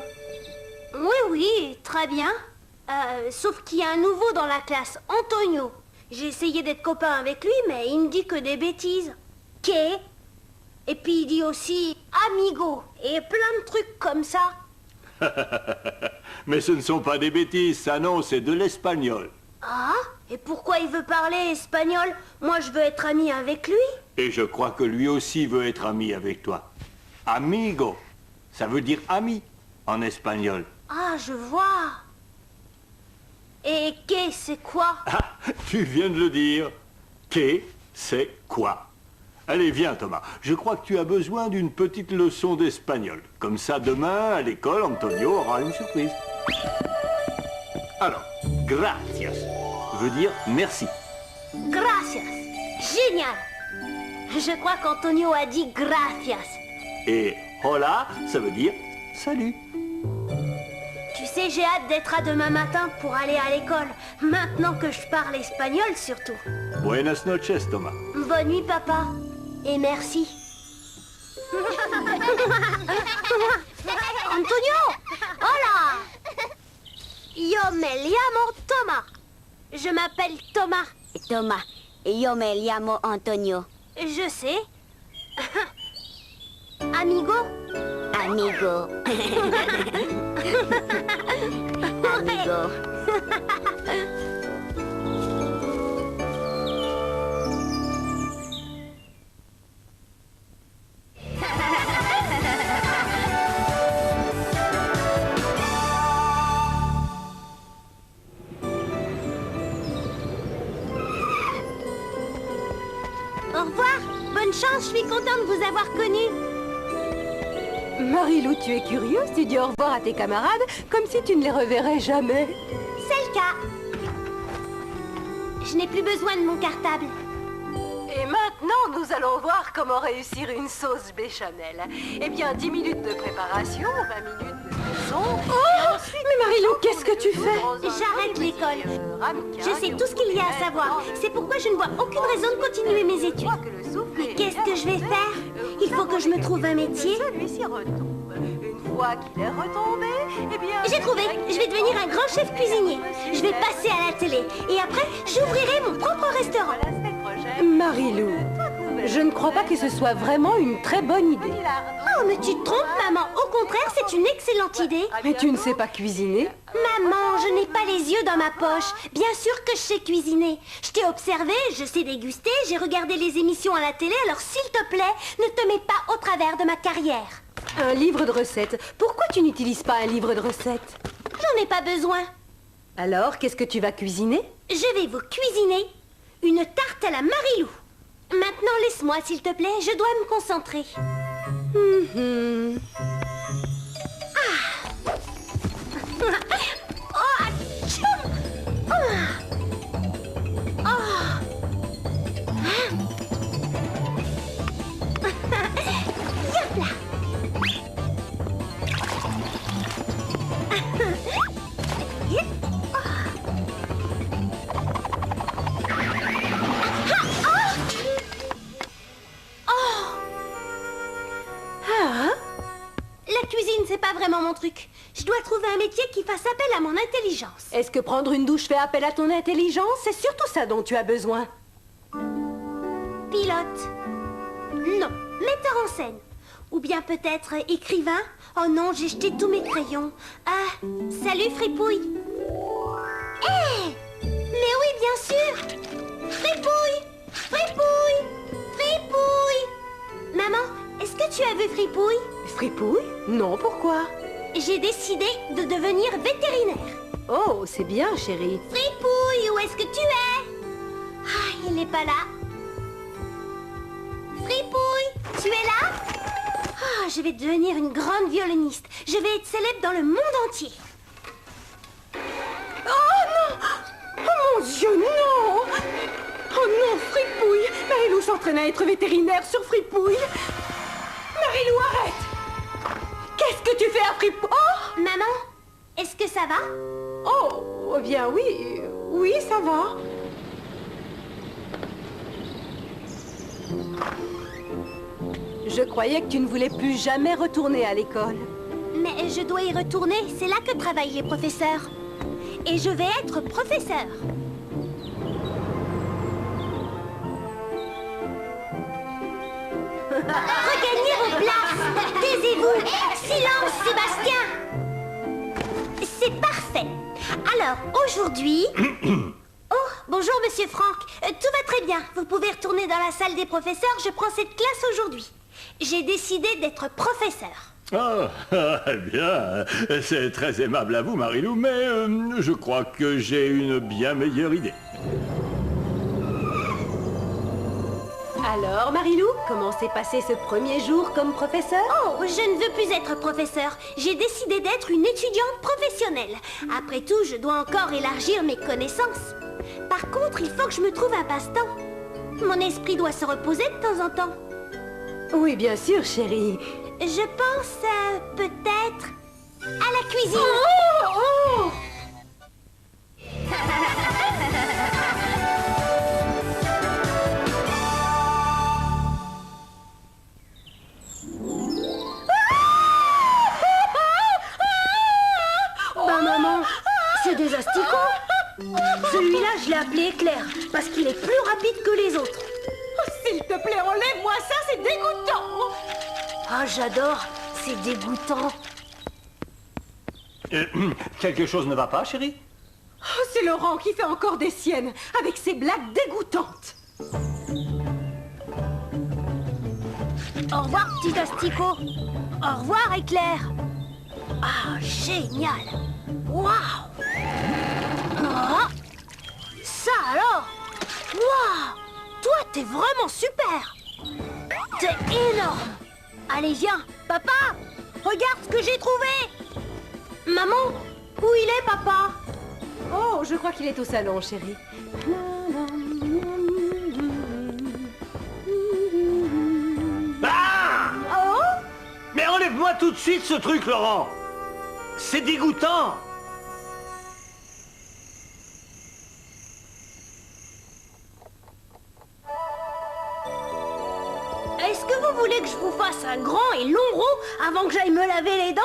Oui, oui, très bien. Sauf qu'il y a un nouveau dans la classe, Antonio. J'ai essayé d'être copain avec lui, mais il me dit que des bêtises. Que? Et puis il dit aussi amigo et plein de trucs comme ça.
Mais ce ne sont pas des bêtises, ça non, c'est de l'espagnol.
Ah? Et pourquoi il veut parler espagnol? Moi, je veux être ami avec lui.
Et je crois que lui aussi veut être ami avec toi. Amigo, ça veut dire ami en espagnol.
Ah, je vois. Et que, c'est quoi?
Ah, tu viens de le dire. Que, c'est quoi? Allez, viens, Thomas. Je crois que tu as besoin d'une petite leçon d'espagnol. Comme ça, demain, à l'école, Antonio aura une surprise. Alors, gracias veut dire merci.
Gracias. Génial. Je crois qu'Antonio a dit gracias.
Et hola, ça veut dire salut.
Tu sais, j'ai hâte d'être à demain matin pour aller à l'école. Maintenant que je parle espagnol, surtout.
Buenas noches, Thomas.
Bonne nuit, papa. Et merci. Antonio! Hola! Yo me llamo Thomas. Je m'appelle Thomas.
Thomas, yo me llamo Antonio.
Je sais. Amigo?
Amigo. Amigo.
Au revoir. Bonne chance, je suis contente de vous avoir connu.
Marilou, tu es curieuse, tu dis au revoir à tes camarades comme si tu ne les reverrais jamais.
C'est le cas. Je n'ai plus besoin de mon cartable.
Et maintenant, nous allons voir comment réussir une sauce béchamel. Eh bien, 10 minutes de préparation, 20 minutes de cuisson.
Oh,
mais Marilou, qu'est-ce que tu fais?
J'arrête l'école. Je sais tout ce qu'il y a à savoir. C'est pourquoi je ne vois aucune raison de continuer mes études. Mais qu'est-ce que je vais faire? Il faut que je me trouve un métier.
Celui-ci retombe. Une fois qu'il est retombé, eh bien...
J'ai trouvé. Je vais devenir un grand chef cuisinier. Je vais passer à la télé. Et après, j'ouvrirai mon propre restaurant.
Marilou, je ne crois pas que ce soit vraiment une très bonne idée.
Oh, mais tu te trompes, maman. Au contraire, c'est une excellente idée.
Mais tu ne sais pas cuisiner?
Maman, je n'ai pas les yeux dans ma poche. Bien sûr que je sais cuisiner. Je t'ai observé, je sais déguster, j'ai regardé les émissions à la télé, alors s'il te plaît, ne te mets pas au travers de ma carrière.
Un livre de recettes. Pourquoi tu n'utilises pas un livre de recettes?
J'en ai pas besoin.
Alors, qu'est-ce que tu vas cuisiner?
Je vais vous cuisiner une tarte à la Marilou. Maintenant, laisse-moi, s'il te plaît, je dois me concentrer. Oh, atchoum! Yop là! La cuisine, c'est pas vraiment mon truc. Je dois trouver un métier qui fasse appel à mon intelligence.
Est-ce que prendre une douche fait appel à ton intelligence? C'est surtout ça dont tu as besoin.
Pilote. Non. Metteur en scène. Ou bien peut-être écrivain. Oh non, j'ai jeté tous mes crayons. Ah, salut Fripouille. Hé! Mais oui, bien sûr. Fripouille! Fripouille! Fripouille! Maman, est-ce que tu as vu Fripouille?
Fripouille? Non, pourquoi?
J'ai décidé de devenir vétérinaire.
Oh, c'est bien, chérie.
Fripouille, où est-ce que tu es? Ah, il n'est pas là. Fripouille, tu es là? Ah, je vais devenir une grande violoniste. Je vais être célèbre dans le monde entier.
Oh non! Oh mon Dieu, non! Oh non, Fripouille! Marilou s'entraîne à être vétérinaire sur Fripouille. Marilou, arrête! Qu'est-ce que tu fais à Fripouille? Oh!
Maman, est-ce que ça va?
Oh, eh bien oui, oui, ça va. Je croyais que tu ne voulais plus jamais retourner à l'école.
Mais je dois y retourner, c'est là que travaillent les professeurs. Et je vais être professeur. Regagnez vos places. Taisez-vous. Silence, Sébastien. C'est parfait. Alors, aujourd'hui... Oh, bonjour, monsieur Franck. Tout va très bien. Vous pouvez retourner dans la salle des professeurs. Je prends cette classe aujourd'hui. J'ai décidé d'être professeur.
Ah, bien. C'est très aimable à vous, Marilou, mais je crois que j'ai une bien meilleure idée.
Alors, Marilou, comment s'est passé ce premier jour comme professeur?
Oh, je ne veux plus être professeur. J'ai décidé d'être une étudiante professionnelle. Après tout, je dois encore élargir mes connaissances. Par contre, il faut que je me trouve un passe-temps. Mon esprit doit se reposer de temps en temps.
Oui, bien sûr, chérie.
Je pense peut-être à la cuisine.
Oh, oh!
Ben maman, c'est des asticots. Celui-là, je l'ai appelé Éclair, parce qu'il est plus rapide que les autres.
Oh, s'il te plaît, enlève-moi ça, c'est dégoûtant.
Ah, j'adore, c'est dégoûtant.
Quelque chose ne va pas, chérie?
Oh, c'est Laurent qui fait encore des siennes, avec ses blagues dégoûtantes.
Au revoir, petit asticot. Au revoir, Éclair. Ah, génial. Waouh. Ah, ça alors. Waouh. Toi, t'es vraiment super. T'es énorme. Allez, viens. Papa, regarde ce que j'ai trouvé.
Maman, où il est, papa?
Oh, je crois qu'il est au salon, chérie.
Ah!
Oh?
Mais enlève-moi tout de suite ce truc, Laurent. C'est dégoûtant.
Est-ce que vous voulez que je vous fasse un grand et long rot avant que j'aille me laver les dents?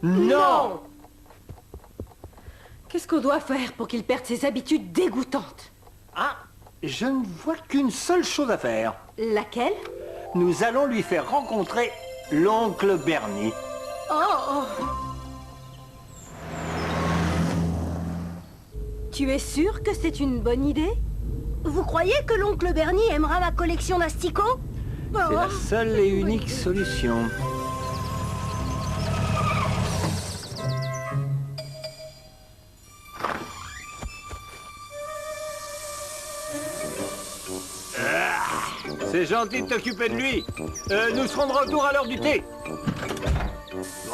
Non.
Qu'est-ce qu'on doit faire pour qu'il perde ses habitudes dégoûtantes?
Ah, Je ne vois qu'une seule chose à faire.
Laquelle?
Nous allons lui faire rencontrer l'oncle Bernie.
Oh. Tu es sûr que c'est une bonne idée?
Vous croyez que l'oncle Bernie aimera ma collection d'asticots?
C'est la seule et unique solution.
C'est gentil de t'occuper de lui. Nous serons de retour à l'heure du thé.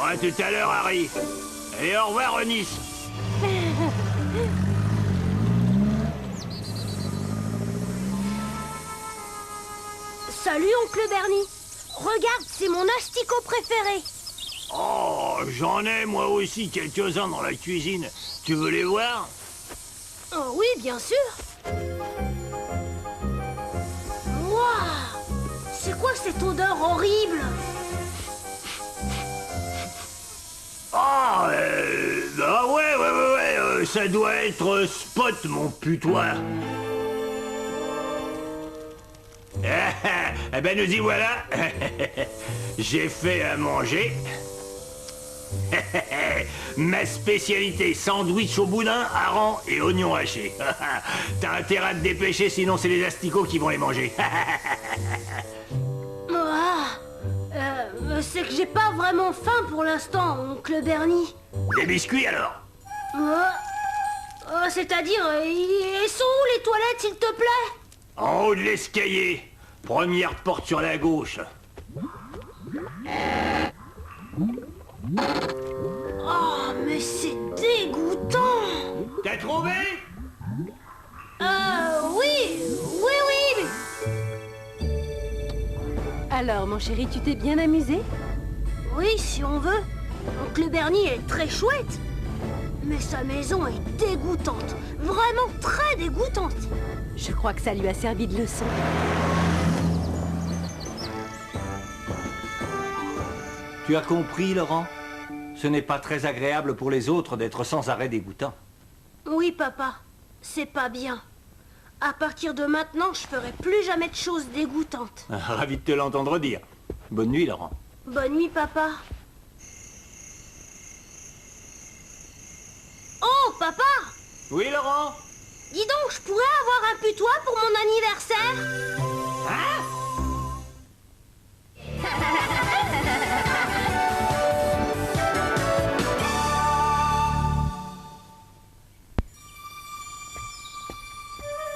À tout à l'heure, Harry. Et au revoir, Eunice.
Salut, oncle Bernie. Regarde, c'est mon asticot préféré.
Oh, j'en ai moi aussi quelques-uns dans la cuisine. Tu veux les voir?
Oh oui, bien sûr. Waouh! C'est quoi cette odeur horrible?
Ah, bah ouais, ça doit être Spot, mon putois. Eh ben, nous y voilà. J'ai fait à manger. Ma spécialité, sandwich au boudin, hareng et oignons hachés. T'as intérêt à te dépêcher, sinon c'est les asticots qui vont les manger.
C'est que j'ai pas vraiment faim pour l'instant, oncle Bernie.
Des biscuits alors?
C'est-à-dire, ils sont où les toilettes, s'il te plaît?
En haut de l'escalier. Première porte sur la gauche.
Oh, mais c'est dégoûtant.
T'as trouvé?
Oui.
Alors, mon chéri, tu t'es bien amusé?
Oui, si on veut. Oncle Bernie est très chouette. Mais sa maison est dégoûtante. Vraiment très dégoûtante.
Je crois que ça lui a servi de leçon.
Tu as compris, Laurent? Ce n'est pas très agréable pour les autres d'être sans arrêt dégoûtant.
Oui, papa. C'est pas bien. À partir de maintenant, je ferai plus jamais de choses dégoûtantes.
Ravi de te l'entendre dire. Bonne nuit, Laurent.
Bonne nuit, papa. Oh, papa!
Oui, Laurent?
Dis donc, je pourrais avoir un putois pour mon anniversaire?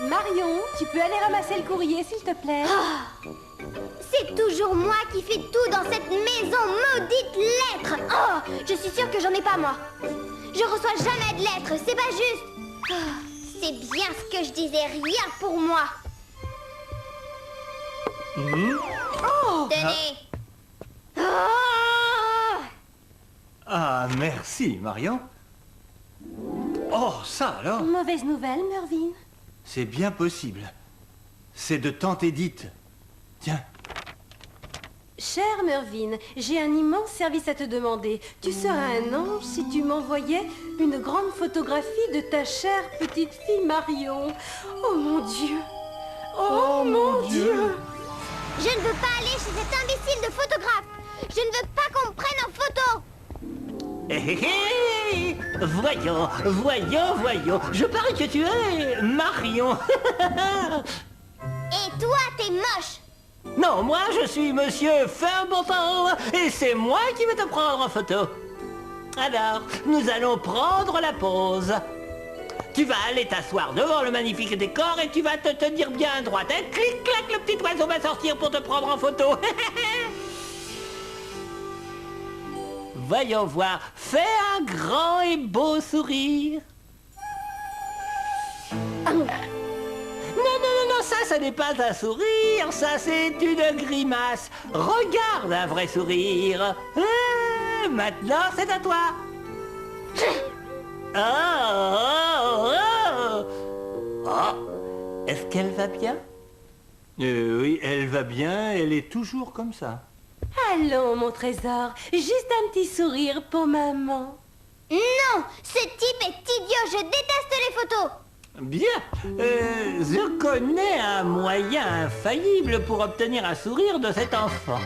Marion, tu peux aller ramasser le courrier, s'il te plaît?
C'est toujours moi qui fais tout dans cette maison, maudite lettre. Oh, je suis sûre que j'en ai pas, moi. Je reçois jamais de lettres, c'est pas juste. Oh, c'est bien ce que je disais, rien pour moi. Tenez. Oh.
Ah, merci, Marion. Oh, ça alors?
Mauvaise nouvelle, Mervyn.
C'est bien possible. C'est de tante Edith. Tiens.
Cher Mervyn, j'ai un immense service à te demander. Tu serais un ange si tu m'envoyais une grande photographie de ta chère petite fille Marion. Oh mon Dieu! Oh mon Dieu!
Je ne veux pas aller chez cet imbécile de photographe. Je ne veux pas qu'on me prenne en photo.
Voyons. Je parie que tu es Marion.
Et toi, t'es moche.
Non, moi je suis Monsieur Fairbantal et c'est moi qui vais te prendre en photo. Alors, nous allons prendre la pause. Tu vas aller t'asseoir devant le magnifique décor et tu vas te tenir bien droite. Et clic-clac, le petit oiseau va sortir pour te prendre en photo. Voyons voir. Fais un grand et beau sourire. Non, ça n'est pas un sourire, ça c'est une grimace. Regarde un vrai sourire. Maintenant c'est à toi. Oh, est-ce qu'elle va bien? Oui, elle va bien, elle est toujours comme ça.
Allons, mon trésor, juste un petit sourire pour maman.
Non, ce type est idiot, je déteste les photos.
Bien. Je connais un moyen infaillible pour obtenir un sourire de cet enfant.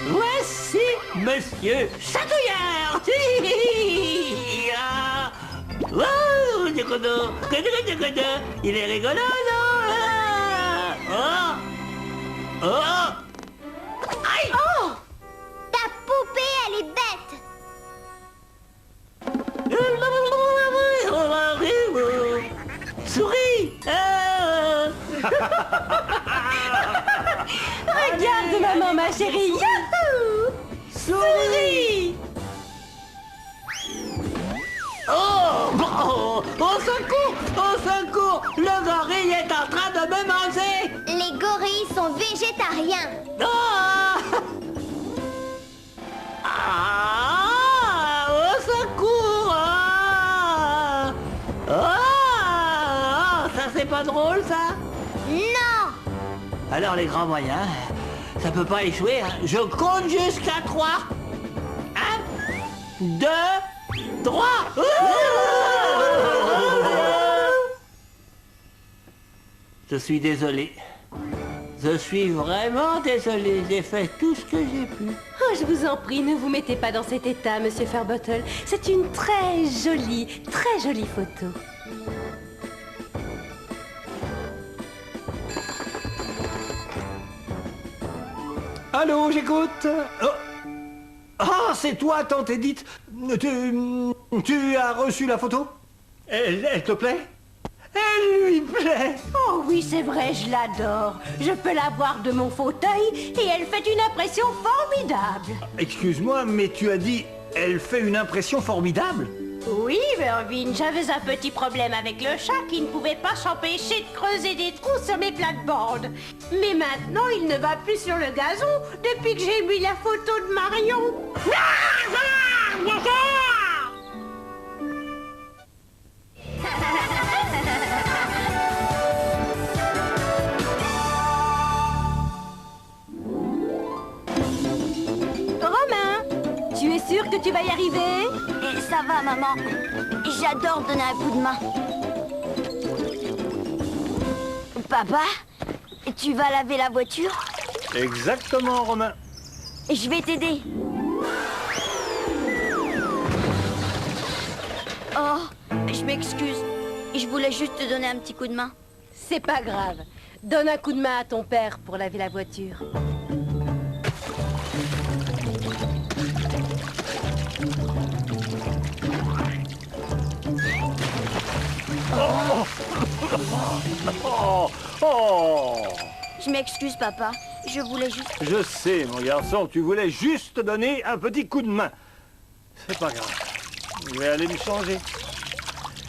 Voici Monsieur Chatouillard. Oh, il est rigolo, non? Oh. Aïe.
Oh! Ta poupée, elle est bête!
Souris.
Regarde, maman, ma chérie. Youhou! Souris!
Oh, au secours! Au secours! Le gorille est en train de me manger!
Les gorilles sont végétariens.
Oh! Ah! Au secours! Ah! Ah! Ça c'est pas drôle ça?
Non!
Alors les grands moyens, ça peut pas échouer, hein. Je compte jusqu'à 3. 1, 2, 3. Je suis désolé. Je suis vraiment désolé. J'ai fait tout ce que j'ai pu.
Oh, je vous en prie, ne vous mettez pas dans cet état, Monsieur Farbottle. C'est une très jolie photo.
Allô, j'écoute. Oh. Ah, c'est toi, tante Edith. Tu as reçu la photo? Elle te plaît? Elle lui plaît.
Oh oui, c'est vrai, je l'adore. Je peux la voir de mon fauteuil et elle fait une impression formidable.
Excuse-moi, mais tu as dit elle fait une impression formidable.
Oui, Mervyn, j'avais un petit problème avec le chat qui ne pouvait pas s'empêcher de creuser des trous sur mes plates-bandes. Mais maintenant, il ne va plus sur le gazon depuis que j'ai mis la photo de Marion. Romain, tu es sûr que tu vas y arriver?
Et ça va, maman. J'adore donner un coup de main. Papa, tu vas laver la voiture?
Exactement, Romain.
Je vais t'aider. Oh, je m'excuse. Je voulais juste te donner un petit coup de main.
C'est pas grave. Donne un coup de main à ton père pour laver la voiture.
Oh.
Je m'excuse, papa. Je voulais juste...
Je sais, mon garçon, tu voulais juste te donner un petit coup de main. C'est pas grave. Je vais aller me changer.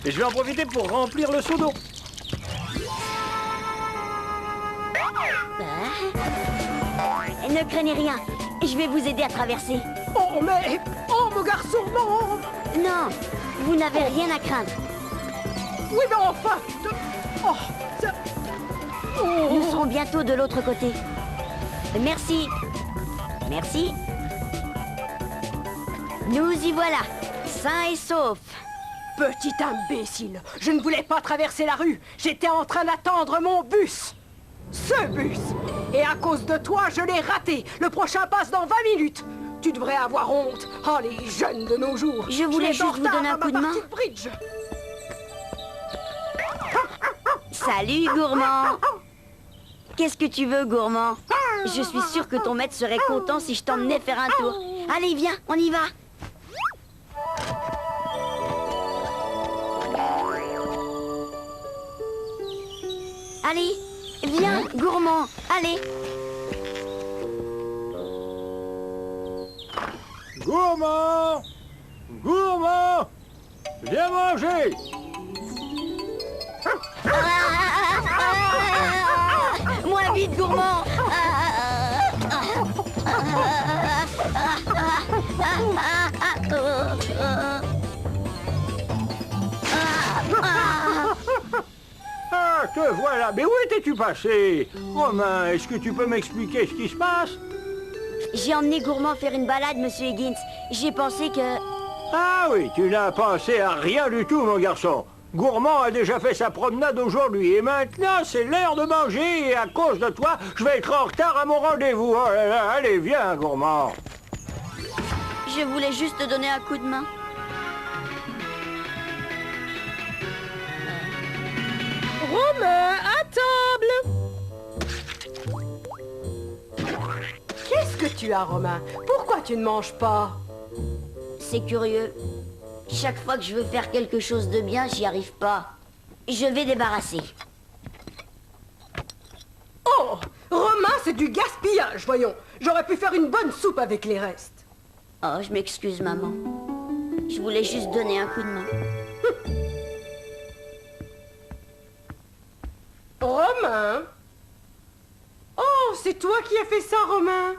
Et je vais en profiter pour remplir le seau d'eau.
Ne craignez rien. Je vais vous aider à traverser.
Oh, mais... Oh, mon garçon, non!
Non, vous n'avez rien à craindre.
Oui, mais enfin... Oh, ça... Oh.
Nous serons bientôt de l'autre côté. Merci. Merci. Nous y voilà, sains et saufs.
Petit imbécile, je ne voulais pas traverser la rue. J'étais en train d'attendre mon bus. Ce bus. Et à cause de toi, je l'ai raté. Le prochain passe dans 20 minutes. Tu devrais avoir honte. Oh, les jeunes de nos jours.
Je voulais juste vous donner un coup de main.
Bridge.
Salut, gourmand. Qu'est-ce que tu veux, gourmand? Je suis sûre que ton maître serait content si je t'emmenais faire un tour. Allez, viens, on y va. Allez, viens, gourmand, allez.
Gourmand! Gourmand! Viens manger!
Moins vite, gourmand.
Ah, te voilà! Mais où étais-tu passé? Romain, est-ce que tu peux m'expliquer ce qui se passe?
J'ai emmené Gourmand faire une balade, monsieur Higgins. J'ai pensé que...
Ah oui, tu n'as pensé à rien du tout, mon garçon. Gourmand a déjà fait sa promenade aujourd'hui et maintenant c'est l'heure de manger et à cause de toi, je vais être en retard à mon rendez-vous. Oh là là, allez, viens, Gourmand.
Je voulais juste te donner un coup de main.
Romain, à table!
Qu'est-ce que tu as, Romain? Pourquoi tu ne manges pas?
C'est curieux. Chaque fois que je veux faire quelque chose de bien, j'y arrive pas. Je vais débarrasser.
Oh! Romain, c'est du gaspillage, voyons. J'aurais pu faire une bonne soupe avec les restes.
Oh, je m'excuse, maman. Je voulais juste donner un coup de main.
Romain? Oh, c'est toi qui as fait ça, Romain?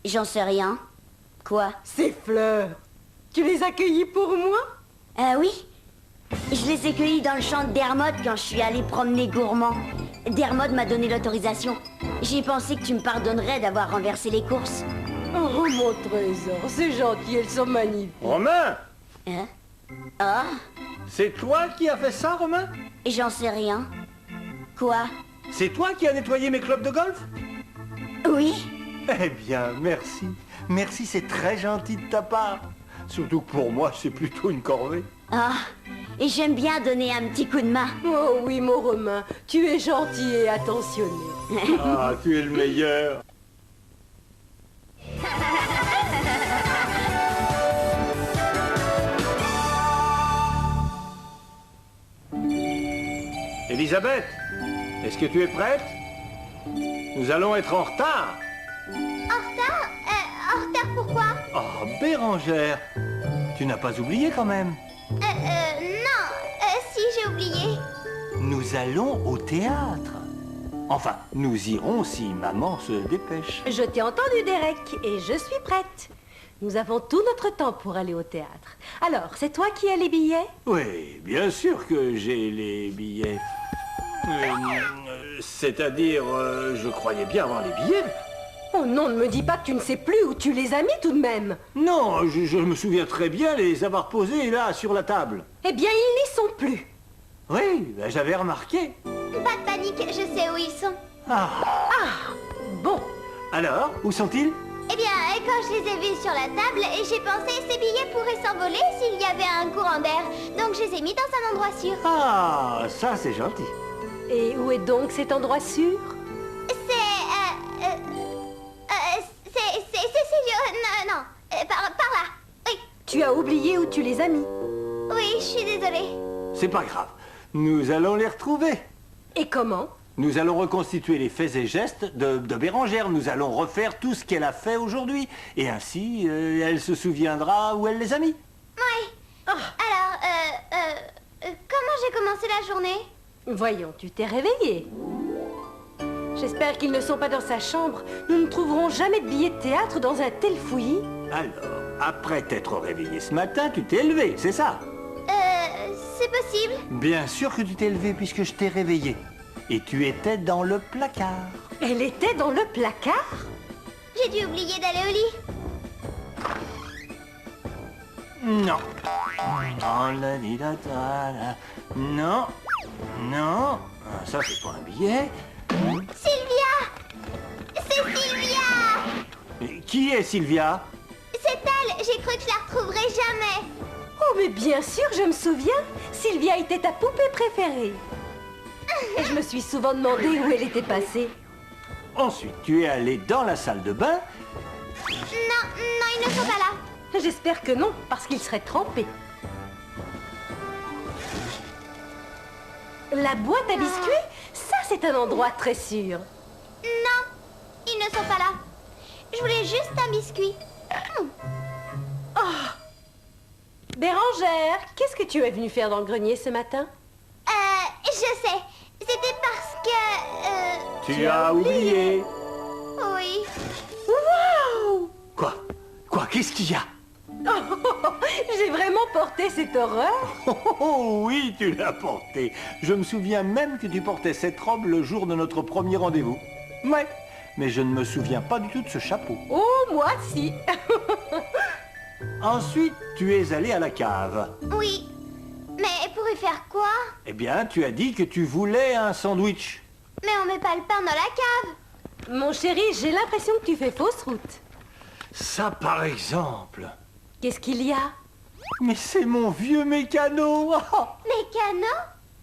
J'en sais rien. Quoi?
Ces fleurs, tu les as cueillies pour moi?
Ah oui? Je les ai cueillis dans le champ de Dermot quand je suis allée promener Gourmand. Dermot m'a donné l'autorisation. J'ai pensé que tu me pardonnerais d'avoir renversé les courses.
Oh, mon trésor, c'est gentil, elles sont magnifiques.
Romain,
Hein? Ah?
c'est toi qui as fait ça, Romain?
J'en sais rien. Quoi?
C'est toi qui as nettoyé mes clubs de golf?
Oui?
Eh bien, merci. Merci, c'est très gentil de ta part. Surtout que pour moi, c'est plutôt une corvée.
Ah, et j'aime bien donner un petit coup de main.
Oh oui, mon Romain, tu es gentil et attentionné.
Ah, tu es le meilleur. Elisabeth, est-ce que tu es prête? Nous allons être en retard.
En retard? En retard pourquoi?
Oh, Bérangère, tu n'as pas oublié quand même.
Non. Si, j'ai oublié.
Nous allons au théâtre. Enfin, nous irons si maman se dépêche.
Je t'ai entendu, Derek, et je suis prête. Nous avons tout notre temps pour aller au théâtre. Alors, c'est toi qui as les billets?
Oui, bien sûr que j'ai les billets. C'est-à-dire, je croyais bien avoir les billets.
Oh non, ne me dis pas que tu ne sais plus où tu les as mis tout de même.
Non, je me souviens très bien les avoir posés là, sur la table.
Eh bien, ils n'y sont plus.
Oui, ben, j'avais remarqué.
Pas de panique, je sais où ils sont.
Ah,
Bon,
alors, où sont-ils?
Eh bien, quand je les ai vus sur la table, j'ai pensé ces billets pourraient s'envoler s'il y avait un courant d'air. Donc je les ai mis dans un endroit sûr.
Ah, ça c'est gentil.
et où est donc cet endroit sûr?
Non, par là. Oui,
Tu as oublié où tu les as mis.
oui, je suis désolée.
C'est pas grave. Nous allons les retrouver.
Et comment?
Nous allons reconstituer les faits et gestes de Bérangère. Nous allons refaire tout ce qu'elle a fait aujourd'hui. Et ainsi, elle se souviendra où elle les a mis.
Oui. Alors, comment j'ai commencé la journée?
Voyons, tu t'es réveillé. J'espère qu'ils ne sont pas dans sa chambre. Nous ne trouverons jamais de billets de théâtre dans un tel fouillis.
Alors, après t'être réveillé ce matin, tu t'es levé, c'est ça?
C'est possible.
Bien sûr que tu t'es levé puisque je t'ai réveillé. Et tu étais dans le placard.
Elle était dans le placard?
J'ai dû oublier d'aller au lit.
Non. Non, la di da da da. Non. Non. Ah, ça, c'est pas un billet.
Sylvia! C'est Sylvia!
Et qui est Sylvia?
C'est elle! J'ai cru que je la retrouverais jamais.
Oh, mais bien sûr, je me souviens. Sylvia était ta poupée préférée. Et je me suis souvent demandé où elle était passée.
Ensuite, tu es allé dans la salle de bain.
Non, ils ne sont pas là.
J'espère que non, parce qu'ils seraient trempés. La boîte à biscuits, ça c'est un endroit très sûr.
Non, ils ne sont pas là. Je voulais juste un biscuit.
Bérangère, qu'est-ce que tu es venue faire dans le grenier ce matin?
Je sais. C'était parce que...
Tu as oublié.
Oui.
Waouh!
Quoi? Qu'est-ce qu'il y a?
J'ai vraiment porté cette horreur.
Oh oui, tu l'as porté. Je me souviens même que tu portais cette robe le jour de notre premier rendez-vous. Ouais, mais je ne me souviens pas du tout de ce chapeau.
Oh, moi si.
Ensuite, tu es allé à la cave.
Oui.
Mais pour y faire quoi?
Eh bien, tu as dit que tu voulais un sandwich.
Mais on met pas le pain dans la cave.
Mon chéri, j'ai l'impression que tu fais fausse route.
Ça, par exemple.
Qu'est-ce qu'il y a?
Mais c'est mon vieux mécano.
Mécano?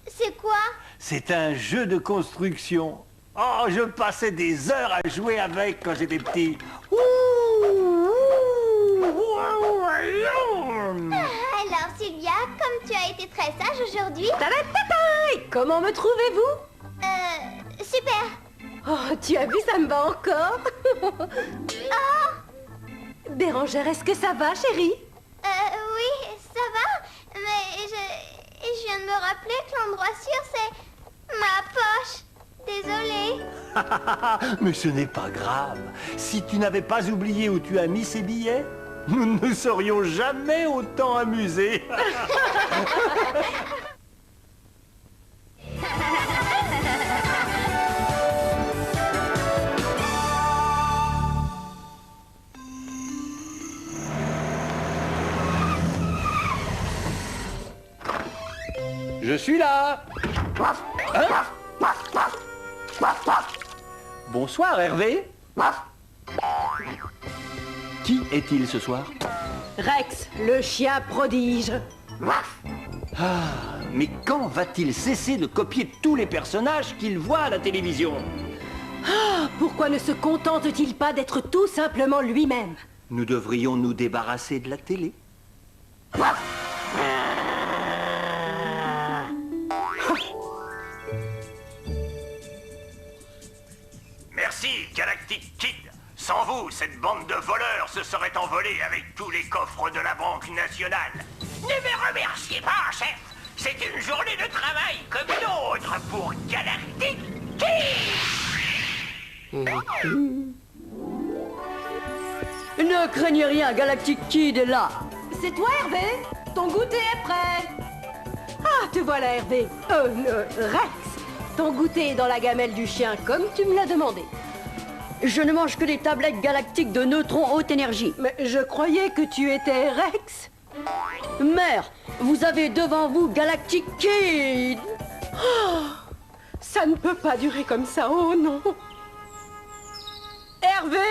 C'est quoi?
C'est un jeu de construction. Oh, je passais des heures à jouer avec quand j'étais petit.
Alors Sylvia, comme tu as été très sage aujourd'hui...
Tadadada! Et comment me trouvez-vous?
Super.
Oh, tu as vu, ça me va encore. Bérangère, est-ce que ça va, chérie?
Oui, ça va. Mais je viens de me rappeler que l'endroit sûr, c'est ma poche. Désolée.
Mais ce n'est pas grave. Si tu n'avais pas oublié où tu as mis ces billets, nous ne nous serions jamais autant amusés. Je suis là. Hein? Bonsoir, Hervé. Qui est-il ce soir?
Rex, le chien prodige.
Mais quand va-t-il cesser de copier tous les personnages qu'il voit à la télévision?
Pourquoi ne se contente-t-il pas d'être tout simplement lui-même?
Nous devrions nous débarrasser de la télé.
Merci, Galactic Kid. Sans vous, cette bande de voleurs se serait envolée avec tous les coffres de la Banque nationale. Ne me remerciez pas, chef. C'est une journée de travail comme une autre pour Galactic Kid.
Ne craignez rien, Galactic Kid est là.
C'est toi, Hervé? Ton goûter est prêt. Ah, te voilà, Hervé. Rex, ton goûter est dans la gamelle du chien, comme tu me l'as demandé.
Je ne mange que des tablettes galactiques de neutrons haute énergie.
Mais je croyais que tu étais Rex.
Mère, vous avez devant vous Galactic Kid.
Ça ne peut pas durer comme ça, oh non. Hervé,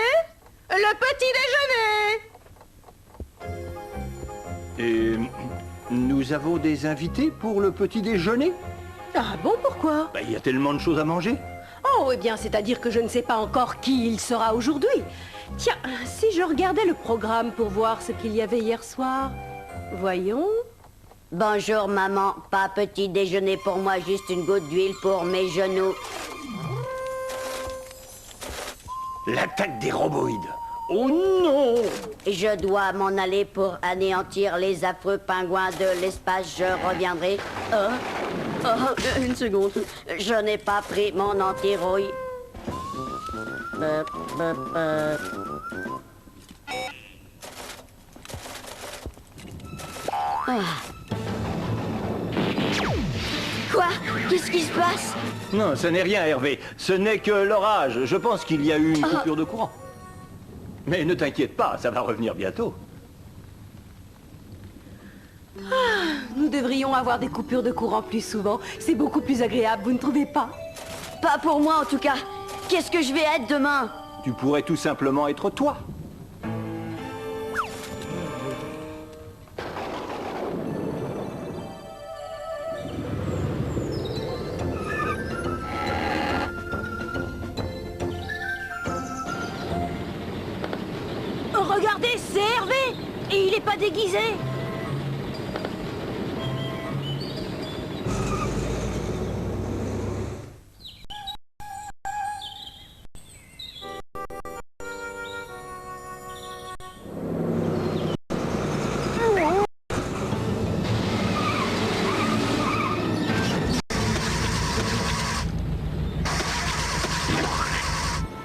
le petit déjeuner.
Et nous avons des invités pour le petit déjeuner?
Ah bon, pourquoi?
Il y a tellement de choses à manger.
Oh, eh bien, c'est-à-dire que je ne sais pas encore qui il sera aujourd'hui. Tiens, si je regardais le programme pour voir ce qu'il y avait hier soir. Voyons.
Bonjour maman, pas petit déjeuner pour moi, juste une goutte d'huile pour mes genoux.
L'attaque des roboïdes. Oh non!
Je dois m'en aller pour anéantir les affreux pingouins de l'espace, je reviendrai. Une seconde, je n'ai pas pris mon anti-rouille. Quoi? Qu'est-ce qui se passe?
Non, ce n'est rien, Hervé. Ce n'est que l'orage. Je pense qu'il y a eu une coupure de courant. Mais ne t'inquiète pas, ça va revenir bientôt.
Nous devrions avoir des coupures de courant plus souvent. C'est beaucoup plus agréable, vous ne trouvez pas?
Pas pour moi en tout cas. Qu'est-ce que je vais être demain?
Tu pourrais tout simplement être toi.
Regardez, c'est Hervé! Et il n'est pas déguisé!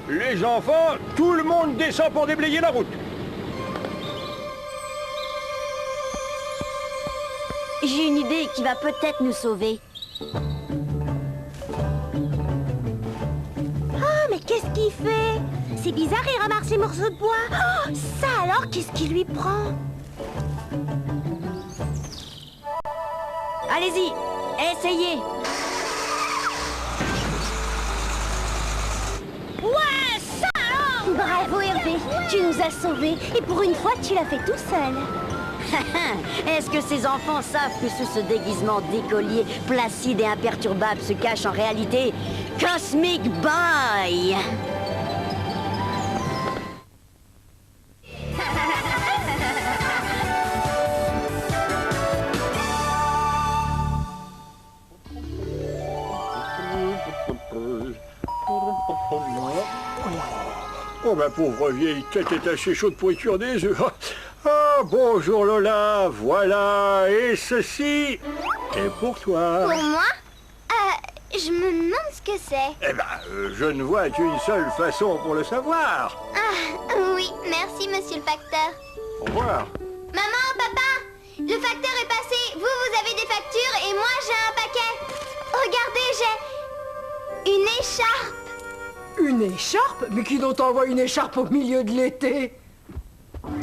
Les enfants, tout le monde descend pour déblayer la route.
J'ai une idée qui va peut-être nous sauver.
Oh, mais qu'est-ce qu'il fait? C'est bizarre, il ramasse ces morceaux de bois. Oh, ça alors, qu'est-ce qui lui prend?
Allez-y, essayez.
Ouais, ça alors!
Bravo Hervé, tu nous as sauvés. Et pour une fois, tu l'as fait tout seul.
Est-ce que ces enfants savent que sous ce déguisement d'écolier placide et imperturbable se cache en réalité Cosmic Boy?
Oh, ma pauvre vieille tête est assez chaude pour écuire des œufs. Ah, bonjour Lola, voilà, et ceci est pour toi.
Pour moi je me demande ce que c'est.
Eh ben, je ne vois qu'une seule façon pour le savoir.
Ah, oui, merci, monsieur le facteur.
Au revoir.
Maman, papa, le facteur est passé. Vous avez des factures et moi, j'ai un paquet. Regardez, j'ai une écharpe.
Une écharpe? Mais qui donc t'envoie une écharpe au milieu de l'été?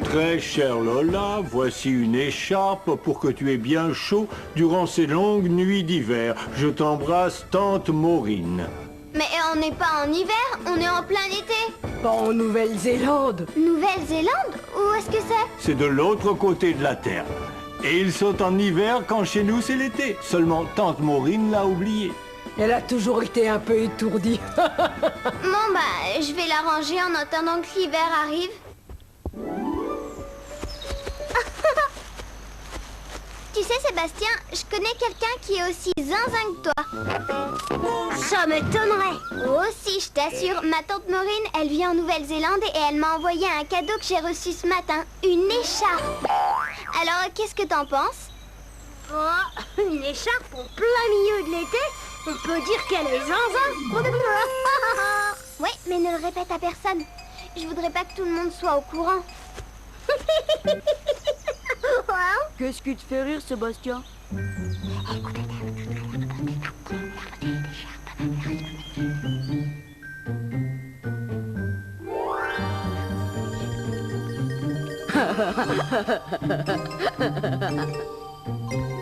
Très chère Lola, voici une écharpe pour que tu aies bien chaud durant ces longues nuits d'hiver. Je t'embrasse, tante Maureen.
Mais on n'est pas en hiver, on est en plein été.
Pas en Nouvelle-Zélande.
Nouvelle-Zélande? Où est-ce que c'est?
C'est de l'autre côté de la Terre. Et ils sont en hiver quand chez nous c'est l'été. Seulement tante Maureen l'a oublié.
Elle a toujours été un peu étourdie.
Bon, bah, je vais la ranger en attendant que l'hiver arrive. Tu sais, Sébastien, je connais quelqu'un qui est aussi zinzin que toi.
Ça m'étonnerait.
Oh si, je t'assure, ma tante Maureen, elle vit en Nouvelle-Zélande et elle m'a envoyé un cadeau que j'ai reçu ce matin, une écharpe. Alors, qu'est-ce que t'en penses?
Oh, une écharpe en plein milieu de l'été? On peut dire qu'elle est zinzin.
Oui, mais ne le répète à personne. Je voudrais pas que tout le monde soit au courant.
Qu'est-ce qui te fait rire, Sébastien?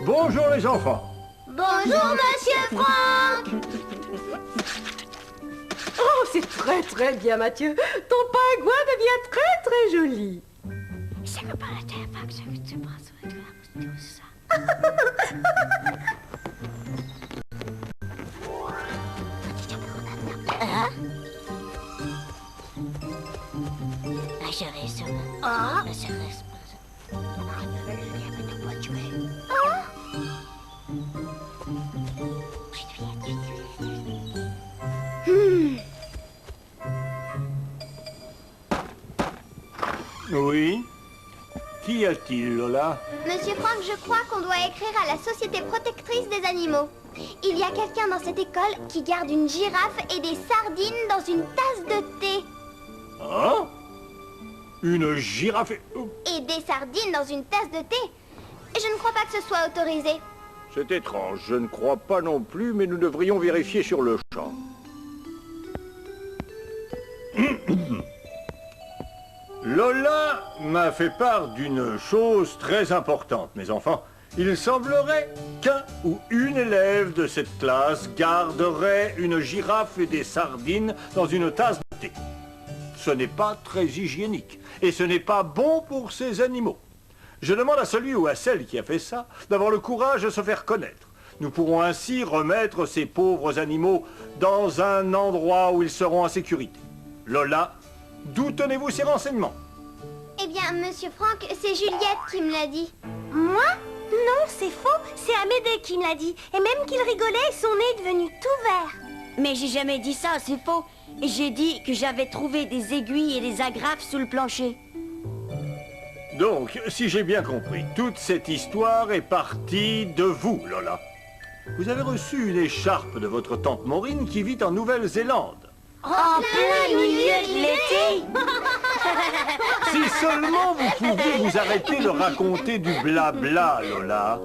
Bonjour les enfants.
Bonjour, monsieur Franck.
Oh, c'est très très bien, Mathieu. Ton pingouin devient très très joli.
Oui? Qu'y a-t-il, Lola?
Monsieur Franck, je crois qu'on doit écrire à la Société protectrice des animaux. Il y a quelqu'un dans cette école qui garde une girafe et des sardines dans une tasse de thé.
Hein? Une girafe
Et des sardines dans une tasse de thé? Je ne crois pas que ce soit autorisé.
C'est étrange, je ne crois pas non plus, mais nous devrions vérifier sur le champ. Lola m'a fait part d'une chose très importante, mes enfants. Il semblerait qu'un ou une élève de cette classe garderait une girafe et des sardines dans une tasse de thé. Ce n'est pas très hygiénique et ce n'est pas bon pour ces animaux. Je demande à celui ou à celle qui a fait ça d'avoir le courage de se faire connaître. Nous pourrons ainsi remettre ces pauvres animaux dans un endroit où ils seront en sécurité. Lola, d'où tenez-vous ces renseignements?
Eh bien, monsieur Franck, c'est Juliette qui me l'a dit.
Moi? Non, c'est faux. C'est Amédée qui me l'a dit. Et même qu'il rigolait, son nez est devenu tout vert.
Mais j'ai jamais dit ça, c'est faux. J'ai dit que j'avais trouvé des aiguilles et des agrafes sous le plancher.
Donc, si j'ai bien compris, toute cette histoire est partie de vous, Lola. Vous avez reçu une écharpe de votre tante Maureen qui vit en Nouvelle-Zélande.
En plein milieu de l'été.
Si seulement vous pouviez vous arrêter de raconter du blabla, Lola.